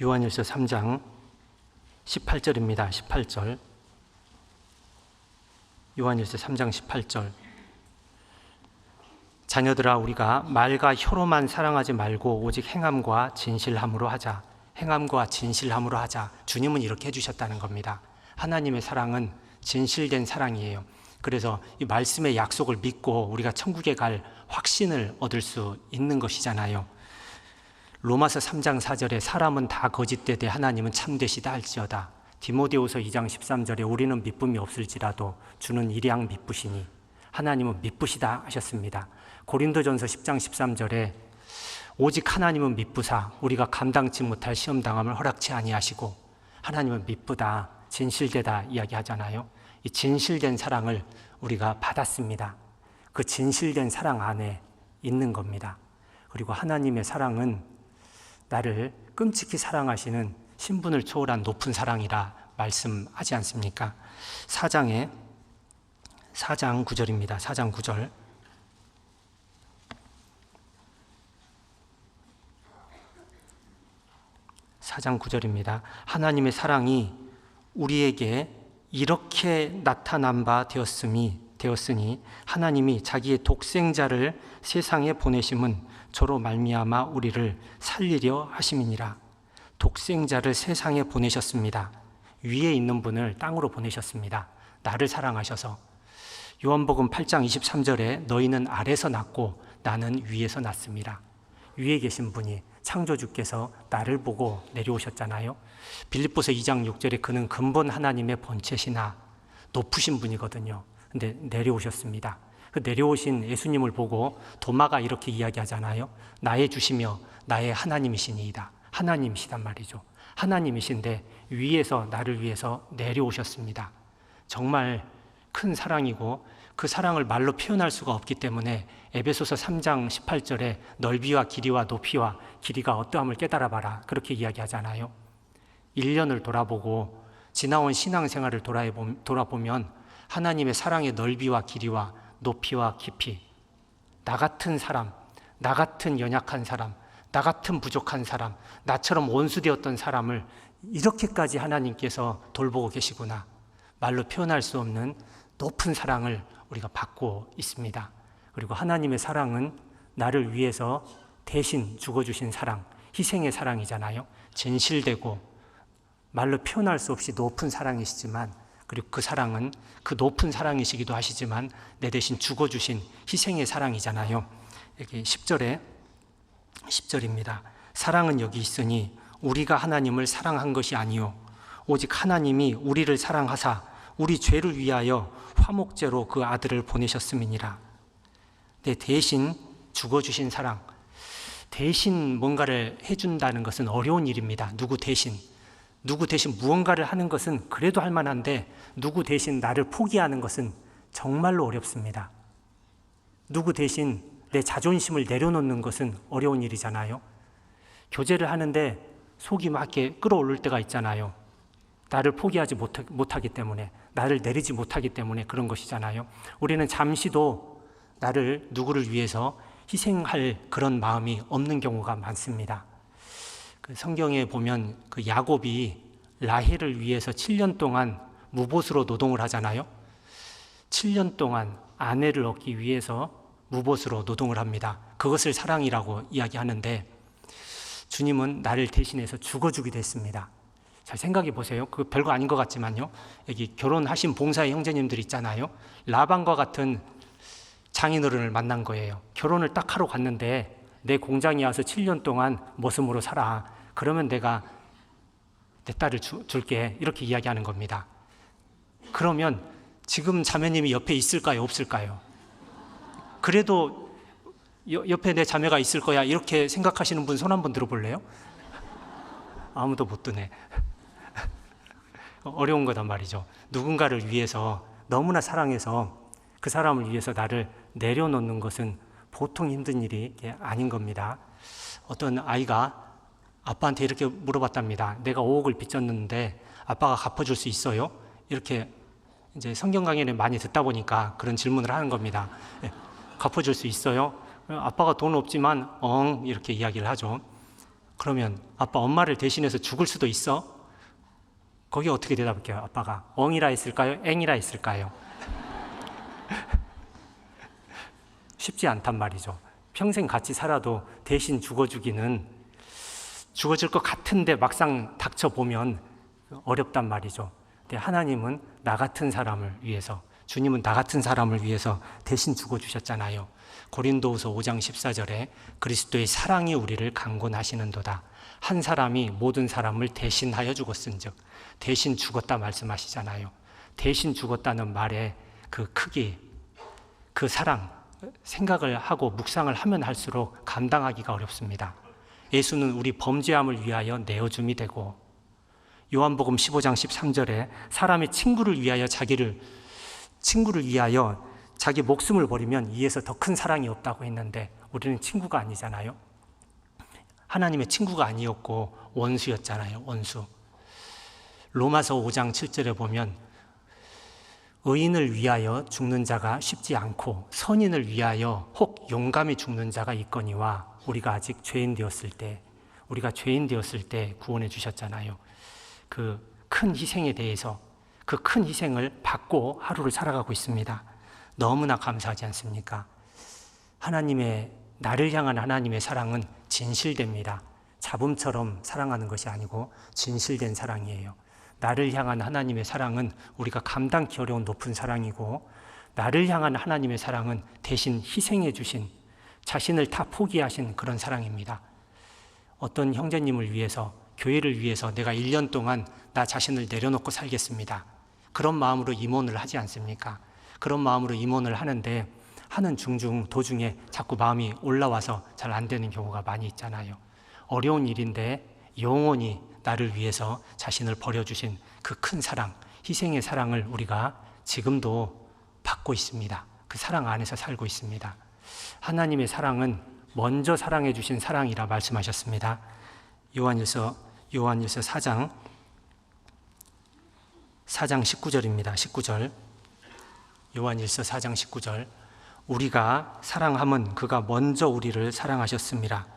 요한일서 3장 18절입니다. 18절. 요한일서 3장 18절. 자녀들아 우리가 말과 혀로만 사랑하지 말고 오직 행함과 진실함으로 하자. 행함과 진실함으로 하자. 주님은 이렇게 해주셨다는 겁니다. 하나님의 사랑은 진실된 사랑이에요. 그래서 이 말씀의 약속을 믿고 우리가 천국에 갈 확신을 얻을 수 있는 것이잖아요. 로마서 3장 4절에 사람은 다 거짓되되 하나님은 참되시다 할지어다. 디모데후서 2장 13절에 우리는 미쁨이 없을지라도 주는 일양 미쁘시니 하나님은 미쁘시다 하셨습니다. 고린도전서 10장 13절에 오직 하나님은 미쁘사 우리가 감당치 못할 시험당함을 허락치 아니하시고 하나님은 미쁘다, 진실되다 이야기하잖아요. 이 진실된 사랑을 우리가 받았습니다. 그 진실된 사랑 안에 있는 겁니다. 그리고 하나님의 사랑은 나를 끔찍히 사랑하시는 신분을 초월한 높은 사랑이라 말씀하지 않습니까? 4장 9절입니다. 4장 9절. 4장 9절입니다. 하나님의 사랑이 우리에게 이렇게 나타난 바 되었으니 하나님이 자기의 독생자를 세상에 보내심은 저로 말미암아 우리를 살리려 하심이니라. 독생자를 세상에 보내셨습니다. 위에 있는 분을 땅으로 보내셨습니다. 나를 사랑하셔서. 요한복음 8장 23절에 너희는 아래서 났고 나는 위에서 났습니다. 위에 계신 분이 창조주께서 나를 보고 내려오셨잖아요. 빌립보서 2장 6절에 그는 근본 하나님의 본체시나 높으신 분이거든요. 근데 내려오셨습니다. 그 내려오신 예수님을 보고 도마가 이렇게 이야기하잖아요. 나의 주시며 나의 하나님이시니이다. 하나님이시단 말이죠. 하나님이신데 위에서 나를 위해서 내려오셨습니다. 정말 큰 사랑이고 그 사랑을 말로 표현할 수가 없기 때문에 에베소서 3장 18절에 넓이와 길이와 높이와 길이가 어떠함을 깨달아 봐라. 그렇게 이야기하잖아요. 1년을 돌아보고 지나온 신앙생활을 돌아보면 하나님의 사랑의 넓이와 길이와 높이와 깊이, 나 같은 사람, 나 같은 연약한 사람, 나 같은 부족한 사람, 나처럼 원수되었던 사람을 이렇게까지 하나님께서 돌보고 계시구나. 말로 표현할 수 없는 높은 사랑을 우리가 받고 있습니다. 그리고 하나님의 사랑은 나를 위해서 대신 죽어주신 사랑, 희생의 사랑이잖아요. 진실되고 말로 표현할 수 없이 높은 사랑이시지만, 그리고 그 사랑은 그 높은 사랑이시기도 하시지만 내 대신 죽어주신 희생의 사랑이잖아요. 여기 10절입니다. 사랑은 여기 있으니 우리가 하나님을 사랑한 것이 아니요 오직 하나님이 우리를 사랑하사 우리 죄를 위하여 화목제로 그 아들을 보내셨음이니라. 네, 대신 죽어주신 사랑, 대신 뭔가를 해준다는 것은 어려운 일입니다. 누구 대신 무언가를 하는 것은 그래도 할 만한데 누구 대신 나를 포기하는 것은 정말로 어렵습니다. 누구 대신 내 자존심을 내려놓는 것은 어려운 일이잖아요. 교제를 하는데 속이 막 이렇게 끓어오를 때가 있잖아요. 나를 포기하지 못하기 때문에, 나를 내리지 못하기 때문에 그런 것이잖아요. 우리는 잠시도 나를 누구를 위해서 희생할 그런 마음이 없는 경우가 많습니다. 그 성경에 보면 그 야곱이 라헬을 위해서 7년 동안 무봇으로 노동을 하잖아요. 7년 동안 아내를 얻기 위해서 무봇으로 노동을 합니다. 그것을 사랑이라고 이야기하는데 주님은 나를 대신해서 죽어주기도 했습니다. 잘 생각해 보세요. 그 별거 아닌 것 같지만요. 여기 결혼하신 봉사의 형제님들 있잖아요. 라반과 같은 장인어른을 만난 거예요. 결혼을 딱 하러 갔는데 내 공장에 와서 7년 동안 머슴으로 살아. 그러면 내가 내 딸을 줄게. 이렇게 이야기하는 겁니다. 그러면 지금 자매님이 옆에 있을까요? 없을까요? 그래도 옆에 내 자매가 있을 거야. 이렇게 생각하시는 분 손 한번 들어볼래요? 아무도 못 드네. 어려운 거단 말이죠. 누군가를 위해서 너무나 사랑해서 그 사람을 위해서 나를 내려놓는 것은 보통 힘든 일이 아닌 겁니다. 어떤 아이가 아빠한테 이렇게 물어봤답니다. 내가 5억을 빚졌는데 아빠가 갚아줄 수 있어요? 이렇게 이제 성경 강의를 많이 듣다 보니까 그런 질문을 하는 겁니다. 갚아줄 수 있어요? 아빠가 돈 없지만 이렇게 이야기를 하죠. 그러면 아빠 엄마를 대신해서 죽을 수도 있어? 거기에 어떻게 대답할게요? 아빠가 엉이라 했을까요? 앵이라 했을까요? 쉽지 않단 말이죠. 평생 같이 살아도 대신 죽어주기는 죽어질 것 같은데 막상 닥쳐보면 어렵단 말이죠. 근데 하나님은 나 같은 사람을 위해서, 주님은 나 같은 사람을 위해서 대신 죽어주셨잖아요. 고린도후서 5장 14절에 그리스도의 사랑이 우리를 강권하시는도다. 한 사람이 모든 사람을 대신하여 죽었은즉, 대신 죽었다 말씀하시잖아요. 대신 죽었다는 말의 그 크기, 그 사랑, 생각을 하고 묵상을 하면 할수록 감당하기가 어렵습니다. 예수는 우리 범죄함을 위하여 내어줌이 되고, 요한복음 15장 13절에 사람이 친구를 위하여 자기 목숨을 버리면 이에서 더 큰 사랑이 없다고 했는데 우리는 친구가 아니잖아요. 하나님의 친구가 아니었고 원수였잖아요. 원수. 로마서 5장 7절에 보면 의인을 위하여 죽는 자가 쉽지 않고 선인을 위하여 혹 용감히 죽는 자가 있거니와 우리가 아직 죄인 되었을 때 우리가 죄인 되었을 때 구원해 주셨잖아요. 그 큰 희생에 대해서 그 큰 희생을 받고 하루를 살아가고 있습니다. 너무나 감사하지 않습니까? 나를 향한 하나님의 사랑은 진실됩니다. 잡음처럼 사랑하는 것이 아니고 진실된 사랑이에요. 나를 향한 하나님의 사랑은 우리가 감당하기 어려운 높은 사랑이고, 나를 향한 하나님의 사랑은 대신 희생해 주신, 자신을 다 포기하신 그런 사랑입니다. 어떤 형제님을 위해서, 교회를 위해서 내가 1년 동안 나 자신을 내려놓고 살겠습니다. 그런 마음으로 임원을 하지 않습니까? 그런 마음으로 임원을 하는데 하는 도중에 자꾸 마음이 올라와서 잘 안 되는 경우가 많이 있잖아요. 어려운 일인데 영원히 나를 위해서 자신을 버려주신 그 큰 사랑, 희생의 사랑을 우리가 지금도 받고 있습니다. 그 사랑 안에서 살고 있습니다. 하나님의 사랑은 먼저 사랑해 주신 사랑이라 말씀하셨습니다. 요한일서 4장 19절입니다. 19절. 요한일서 4장 19절. 우리가 사랑함은 그가 먼저 우리를 사랑하셨습니다.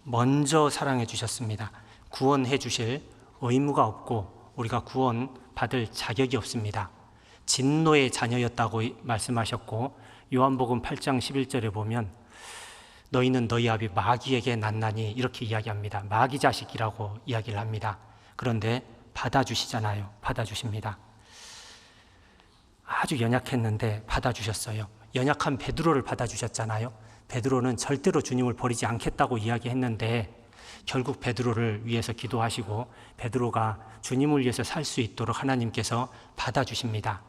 먼저 사랑해 주셨습니다. 구원해 주실 의무가 없고 우리가 구원 받을 자격이 없습니다. 진노의 자녀였다고 말씀하셨고, 요한복음 8장 11절에 보면 너희는 너희 아비 마귀에게 났나니 이렇게 이야기합니다. 마귀 자식이라고 이야기를 합니다. 그런데 받아주시잖아요. 받아주십니다. 아주 연약했는데 받아주셨어요. 연약한 베드로를 받아주셨잖아요. 베드로는 절대로 주님을 버리지 않겠다고 이야기했는데 결국 베드로를 위해서 기도하시고 베드로가 주님을 위해서 살 수 있도록 하나님께서 받아주십니다.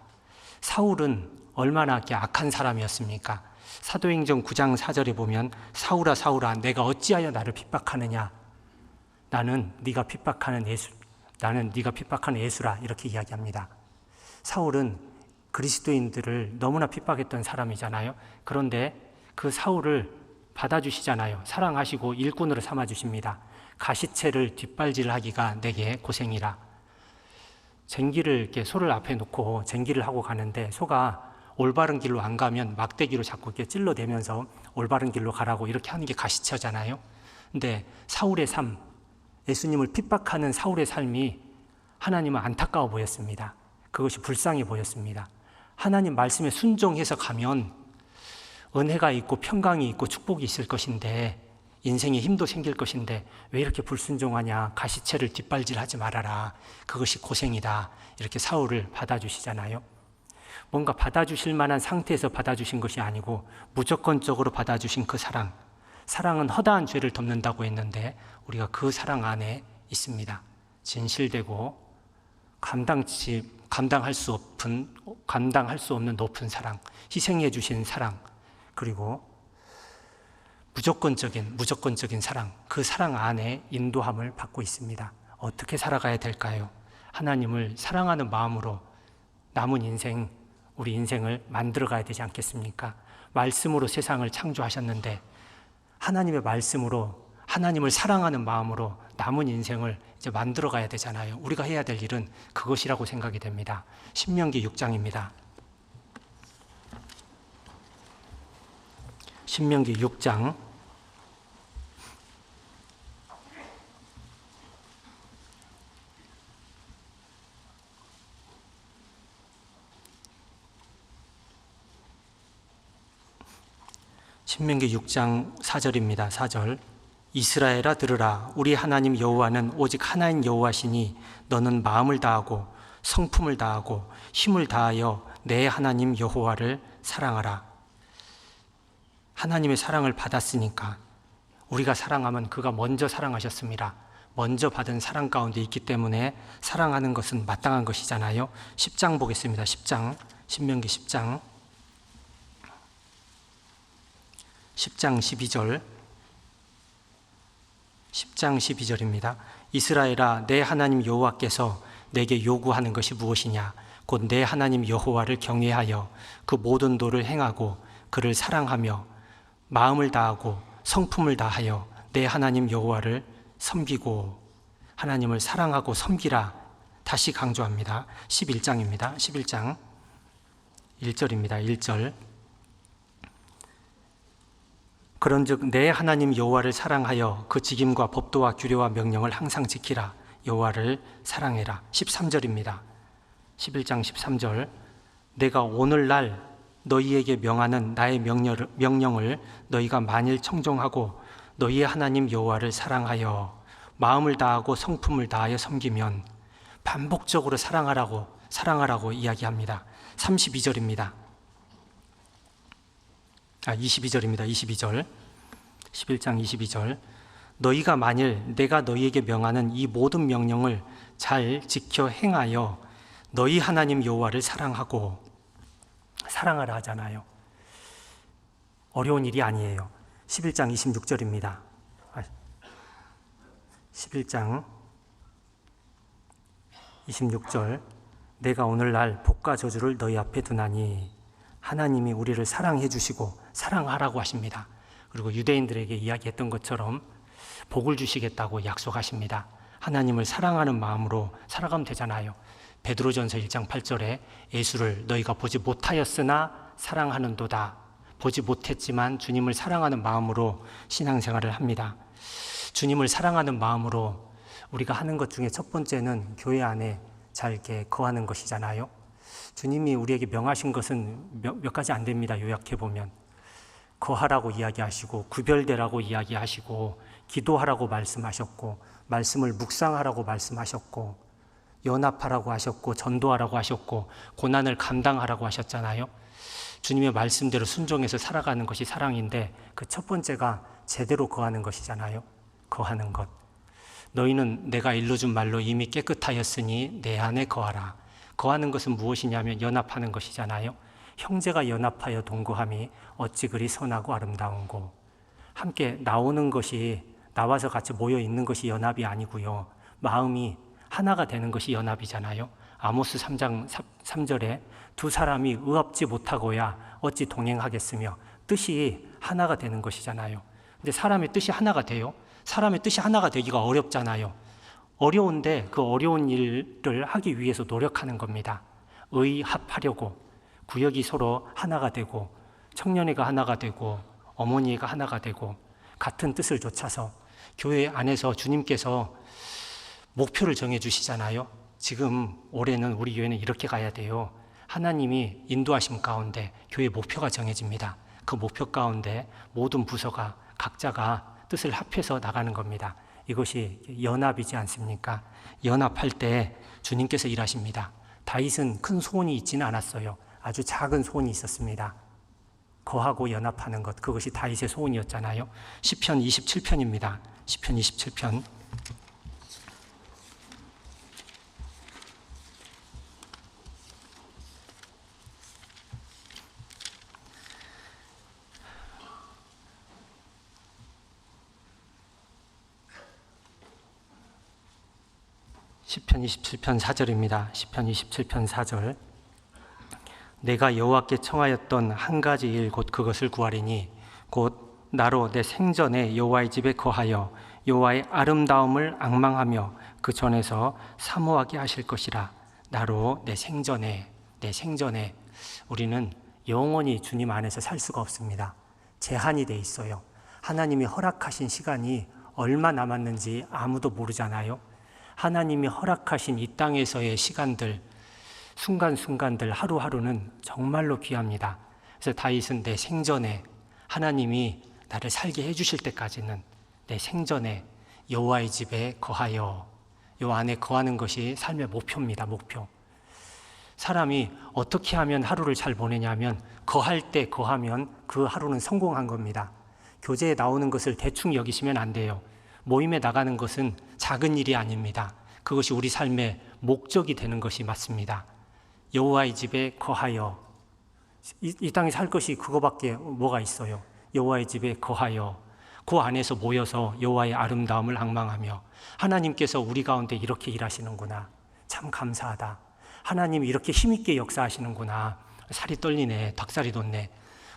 사울은 얼마나 악한 사람이었습니까? 사도행전 9장 4절에 보면 사울아 사울아 내가 어찌하여 나를 핍박하느냐, 나는 네가 핍박하는 예수라 이렇게 이야기합니다. 사울은 그리스도인들을 너무나 핍박했던 사람이잖아요. 그런데 그 사울을 받아주시잖아요. 사랑하시고 일꾼으로 삼아주십니다. 가시채를 뒷발질하기가 내게 고생이라. 쟁기를 이렇게 소를 앞에 놓고 쟁기를 하고 가는데 소가 올바른 길로 안 가면 막대기로 자꾸 이렇게 찔러대면서 올바른 길로 가라고 이렇게 하는 게 가시처잖아요. 근데 사울의 삶, 예수님을 핍박하는 사울의 삶이 하나님은 안타까워 보였습니다. 그것이 불쌍해 보였습니다. 하나님 말씀에 순종해서 가면 은혜가 있고 평강이 있고 축복이 있을 것인데, 인생에 힘도 생길 것인데 왜 이렇게 불순종하냐, 가시채를 뒷발질하지 말아라, 그것이 고생이다, 이렇게 사울을 받아주시잖아요. 뭔가 받아주실 만한 상태에서 받아주신 것이 아니고 무조건적으로 받아주신 그 사랑은 허다한 죄를 덮는다고 했는데 우리가 그 사랑 안에 있습니다. 진실되고 감당할 수 없는 높은 사랑, 희생해 주신 사랑, 그리고 무조건적인 사랑, 그 사랑 안에 인도함을 받고 있습니다. 어떻게 살아가야 될까요? 하나님을 사랑하는 마음으로 남은 인생, 우리 인생을 만들어 가야 되지 않겠습니까? 말씀으로 세상을 창조하셨는데 하나님의 말씀으로, 하나님을 사랑하는 마음으로 남은 인생을 이제 만들어 가야 되잖아요. 우리가 해야 될 일은 그것이라고 생각이 됩니다. 신명기 6장입니다. 신명기 6장 4절입니다. 4절. 이스라엘아 들으라. 우리 하나님 여호와는 오직 하나인 여호와시니 너는 마음을 다하고 성품을 다하고 힘을 다하여 내 하나님 여호와를 사랑하라. 하나님의 사랑을 받았으니까 우리가 사랑하면 그가 먼저 사랑하셨습니다. 먼저 받은 사랑 가운데 있기 때문에 사랑하는 것은 마땅한 것이잖아요. 10장 보겠습니다. 10장, 신명기 10장 12절, 10장 12절입니다. 이스라엘아, 내 하나님 여호와께서 내게 요구하는 것이 무엇이냐? 곧 내 하나님 여호와를 경외하여 그 모든 도를 행하고 그를 사랑하며 마음을 다하고 성품을 다하여 내 하나님 여호와를 섬기고. 하나님을 사랑하고 섬기라. 다시 강조합니다. 11장입니다. 11장 1절입니다. 1절. 그런즉 내 하나님 여호와를 사랑하여 그 직임과 법도와 규례와 명령을 항상 지키라. 여호와를 사랑해라. 13절입니다. 11장 13절. 내가 오늘날 너희에게 명하는 나의 명령을 너희가 만일 청종하고 너희의 하나님 여호와를 사랑하여 마음을 다하고 성품을 다하여 섬기면, 반복적으로 사랑하라고 이야기합니다. 32절입니다. 22절입니다. 22절. 11장 22절. 너희가 만일 내가 너희에게 명하는 이 모든 명령을 잘 지켜 행하여 너희 하나님 여호와를 사랑하고, 사랑하라 하잖아요. 어려운 일이 아니에요. 11장 26절입니다. 11장 26절. 내가 오늘날 복과 저주를 너희 앞에 두나니, 하나님이 우리를 사랑해 주시고 사랑하라고 하십니다. 그리고 유대인들에게 이야기했던 것처럼 복을 주시겠다고 약속하십니다. 하나님을 사랑하는 마음으로 살아가면 되잖아요. 베드로전서 1장 8절에 예수를 너희가 보지 못하였으나 사랑하는도다. 보지 못했지만 주님을 사랑하는 마음으로 신앙생활을 합니다. 주님을 사랑하는 마음으로 우리가 하는 것 중에 첫 번째는 교회 안에 잘 이렇게 거하는 것이잖아요. 주님이 우리에게 명하신 것은 몇 가지 안 됩니다. 요약해보면 거하라고 이야기하시고, 구별되라고 이야기하시고, 기도하라고 말씀하셨고, 말씀을 묵상하라고 말씀하셨고, 연합하라고 하셨고, 전도하라고 하셨고, 고난을 감당하라고 하셨잖아요. 주님의 말씀대로 순종해서 살아가는 것이 사랑인데, 그 첫 번째가 제대로 거하는 것이잖아요. 거하는 것. 너희는 내가 일러준 말로 이미 깨끗하였으니 내 안에 거하라. 거하는 것은 무엇이냐면 연합하는 것이잖아요. 형제가 연합하여 동거함이 어찌 그리 선하고 아름다운고. 함께 나오는 것이, 나와서 같이 모여 있는 것이 연합이 아니고요. 마음이 하나가 되는 것이 연합이잖아요. 아모스 3장 3절에 두 사람이 의합지 못하고야 어찌 동행하겠으며, 뜻이 하나가 되는 것이잖아요. 근데 사람의 뜻이 하나가 돼요? 사람의 뜻이 하나가 되기가 어렵잖아요. 어려운데 그 어려운 일을 하기 위해서 노력하는 겁니다. 의합하려고, 구역이 서로 하나가 되고, 청년회가 하나가 되고, 어머니가 하나가 되고, 같은 뜻을 좇아서 교회 안에서 주님께서 목표를 정해주시잖아요. 지금 올해는 우리 교회는 이렇게 가야 돼요. 하나님이 인도하심 가운데 교회 목표가 정해집니다. 그 목표 가운데 모든 부서가 각자가 뜻을 합해서 나가는 겁니다. 이것이 연합이지 않습니까? 연합할 때 주님께서 일하십니다. 다윗은 큰 소원이 있지는 않았어요. 아주 작은 소원이 있었습니다. 거하고 연합하는 것, 그것이 다윗의 소원이었잖아요. 시편 27편입니다. 시편 27편. 시편 27편 4절입니다. 시편 27편 4절. 내가 여호와께 청하였던 한 가지 일 곧 그것을 구하리니 곧 나로 내 생전에 여호와의 집에 거하여 여호와의 아름다움을 앙망하며 그 전에서 사모하게 하실 것이라. 나로 내 생전에 우리는 영원히 주님 안에서 살 수가 없습니다. 제한이 돼 있어요. 하나님이 허락하신 시간이 얼마 남았는지 아무도 모르잖아요. 하나님이 허락하신 이 땅에서의 시간들, 순간순간들, 하루하루는 정말로 귀합니다. 그래서 다윗은 내 생전에, 하나님이 나를 살게 해주실 때까지는 내 생전에 여호와의 집에 거하여, 요 안에 거하는 것이 삶의 목표입니다. 목표. 사람이 어떻게 하면 하루를 잘 보내냐면, 거할 때 거하면 그 하루는 성공한 겁니다. 교제에 나오는 것을 대충 여기시면 안 돼요. 모임에 나가는 것은 작은 일이 아닙니다. 그것이 우리 삶의 목적이 되는 것이 맞습니다. 여호와의 집에 거하여, 이 땅에 살 것이 그거밖에 뭐가 있어요. 여호와의 집에 거하여 그 안에서 모여서 여호와의 아름다움을 앙망하며, 하나님께서 우리 가운데 이렇게 일하시는구나, 참 감사하다. 하나님이 이렇게 힘있게 역사하시는구나, 살이 떨리네, 닭살이 돋네.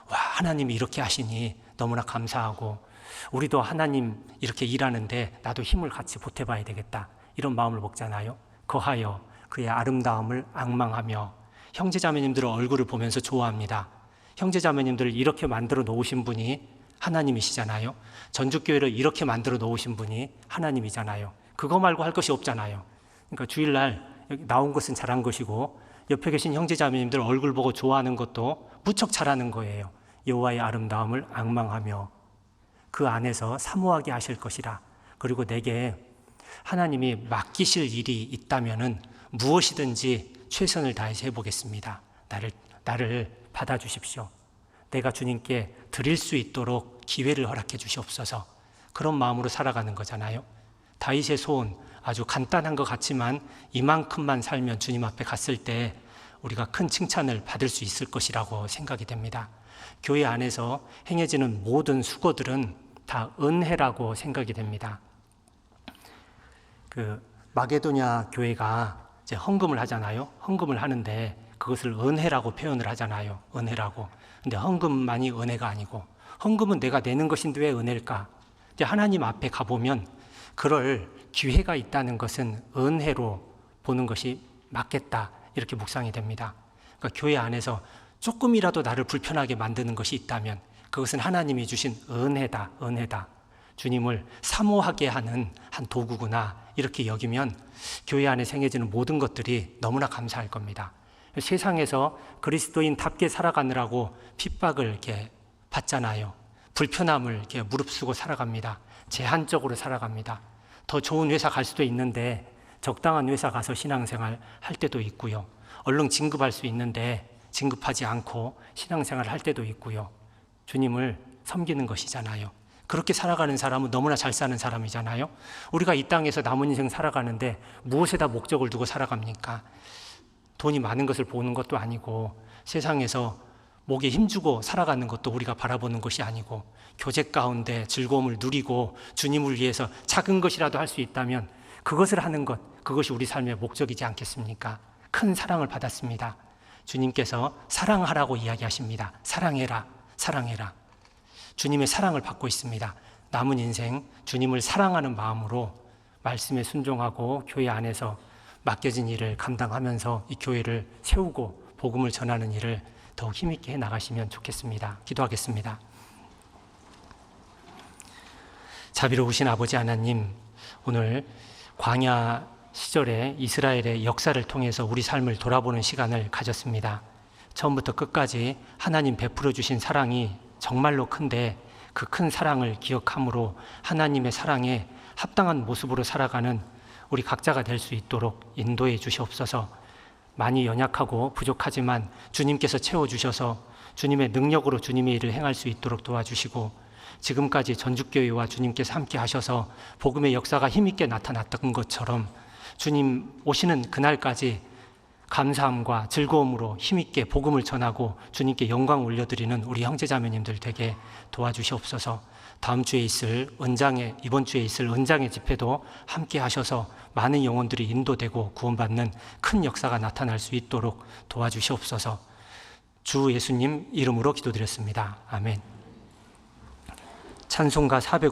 와, 하나님이 이렇게 하시니 너무나 감사하고, 우리도 하나님 이렇게 일하는데 나도 힘을 같이 보태봐야 되겠다, 이런 마음을 먹잖아요. 거하여 그의 아름다움을 앙망하며. 형제자매님들의 얼굴을 보면서 좋아합니다. 형제자매님들을 이렇게 만들어 놓으신 분이 하나님이시잖아요. 전주교회를 이렇게 만들어 놓으신 분이 하나님이잖아요. 그거 말고 할 것이 없잖아요. 그러니까 주일날 여기 나온 것은 잘한 것이고 옆에 계신 형제자매님들 얼굴 보고 좋아하는 것도 무척 잘하는 거예요. 여호와의 아름다움을 앙망하며 그 안에서 사모하게 하실 것이라. 그리고 내게 하나님이 맡기실 일이 있다면은 무엇이든지 최선을 다해서 해보겠습니다. 나를 받아주십시오. 내가 주님께 드릴 수 있도록 기회를 허락해 주시옵소서. 그런 마음으로 살아가는 거잖아요. 다윗의 소원, 아주 간단한 것 같지만 이만큼만 살면 주님 앞에 갔을 때 우리가 큰 칭찬을 받을 수 있을 것이라고 생각이 됩니다. 교회 안에서 행해지는 모든 수고들은 다 은혜라고 생각이 됩니다. 마게도냐 교회가 이제 헌금을 하잖아요. 헌금을 하는데 그것을 은혜라고 표현을 하잖아요. 은혜라고. 근데 헌금만이 은혜가 아니고, 헌금은 내가 내는 것인데 왜 은혜일까? 이제 하나님 앞에 가보면 그럴 기회가 있다는 것은 은혜로 보는 것이 맞겠다, 이렇게 묵상이 됩니다. 그러니까 교회 안에서 조금이라도 나를 불편하게 만드는 것이 있다면 그것은 하나님이 주신 은혜다. 주님을 사모하게 하는 한 도구구나, 이렇게 여기면 교회 안에 생겨지는 모든 것들이 너무나 감사할 겁니다. 세상에서 그리스도인답게 살아가느라고 핍박을 이렇게 받잖아요. 불편함을 이렇게 무릅쓰고 살아갑니다. 제한적으로 살아갑니다. 더 좋은 회사 갈 수도 있는데 적당한 회사 가서 신앙생활 할 때도 있고요. 얼른 진급할 수 있는데 진급하지 않고 신앙생활 할 때도 있고요. 주님을 섬기는 것이잖아요. 그렇게 살아가는 사람은 너무나 잘 사는 사람이잖아요. 우리가 이 땅에서 남은 인생 살아가는데 무엇에다 목적을 두고 살아갑니까? 돈이 많은 것을 보는 것도 아니고, 세상에서 목에 힘주고 살아가는 것도 우리가 바라보는 것이 아니고, 교제 가운데 즐거움을 누리고 주님을 위해서 작은 것이라도 할 수 있다면 그것을 하는 것, 그것이 우리 삶의 목적이지 않겠습니까? 큰 사랑을 받았습니다. 주님께서 사랑하라고 이야기하십니다. 사랑해라. 주님의 사랑을 받고 있습니다. 남은 인생 주님을 사랑하는 마음으로 말씀에 순종하고 교회 안에서 맡겨진 일을 감당하면서 이 교회를 세우고 복음을 전하는 일을 더욱 힘있게 해나가시면 좋겠습니다. 기도하겠습니다. 자비로우신 아버지 하나님, 오늘 광야 시절에 이스라엘의 역사를 통해서 우리 삶을 돌아보는 시간을 가졌습니다. 처음부터 끝까지 하나님 베풀어 주신 사랑이 정말로 큰데, 그 큰 사랑을 기억함으로 하나님의 사랑에 합당한 모습으로 살아가는 우리 각자가 될 수 있도록 인도해 주시옵소서. 많이 연약하고 부족하지만 주님께서 채워주셔서 주님의 능력으로 주님의 일을 행할 수 있도록 도와주시고, 지금까지 전주교회와 주님께서 함께 하셔서 복음의 역사가 힘있게 나타났던 것처럼 주님 오시는 그날까지 감사함과 즐거움으로 힘있게 복음을 전하고 주님께 영광 올려드리는 우리 형제자매님들 되게 도와주시옵소서. 다음 주에 있을 이번 주에 있을 은장의 집회도 함께 하셔서 많은 영혼들이 인도되고 구원받는 큰 역사가 나타날 수 있도록 도와주시옵소서. 주 예수님 이름으로 기도드렸습니다. 아멘. 찬송가 400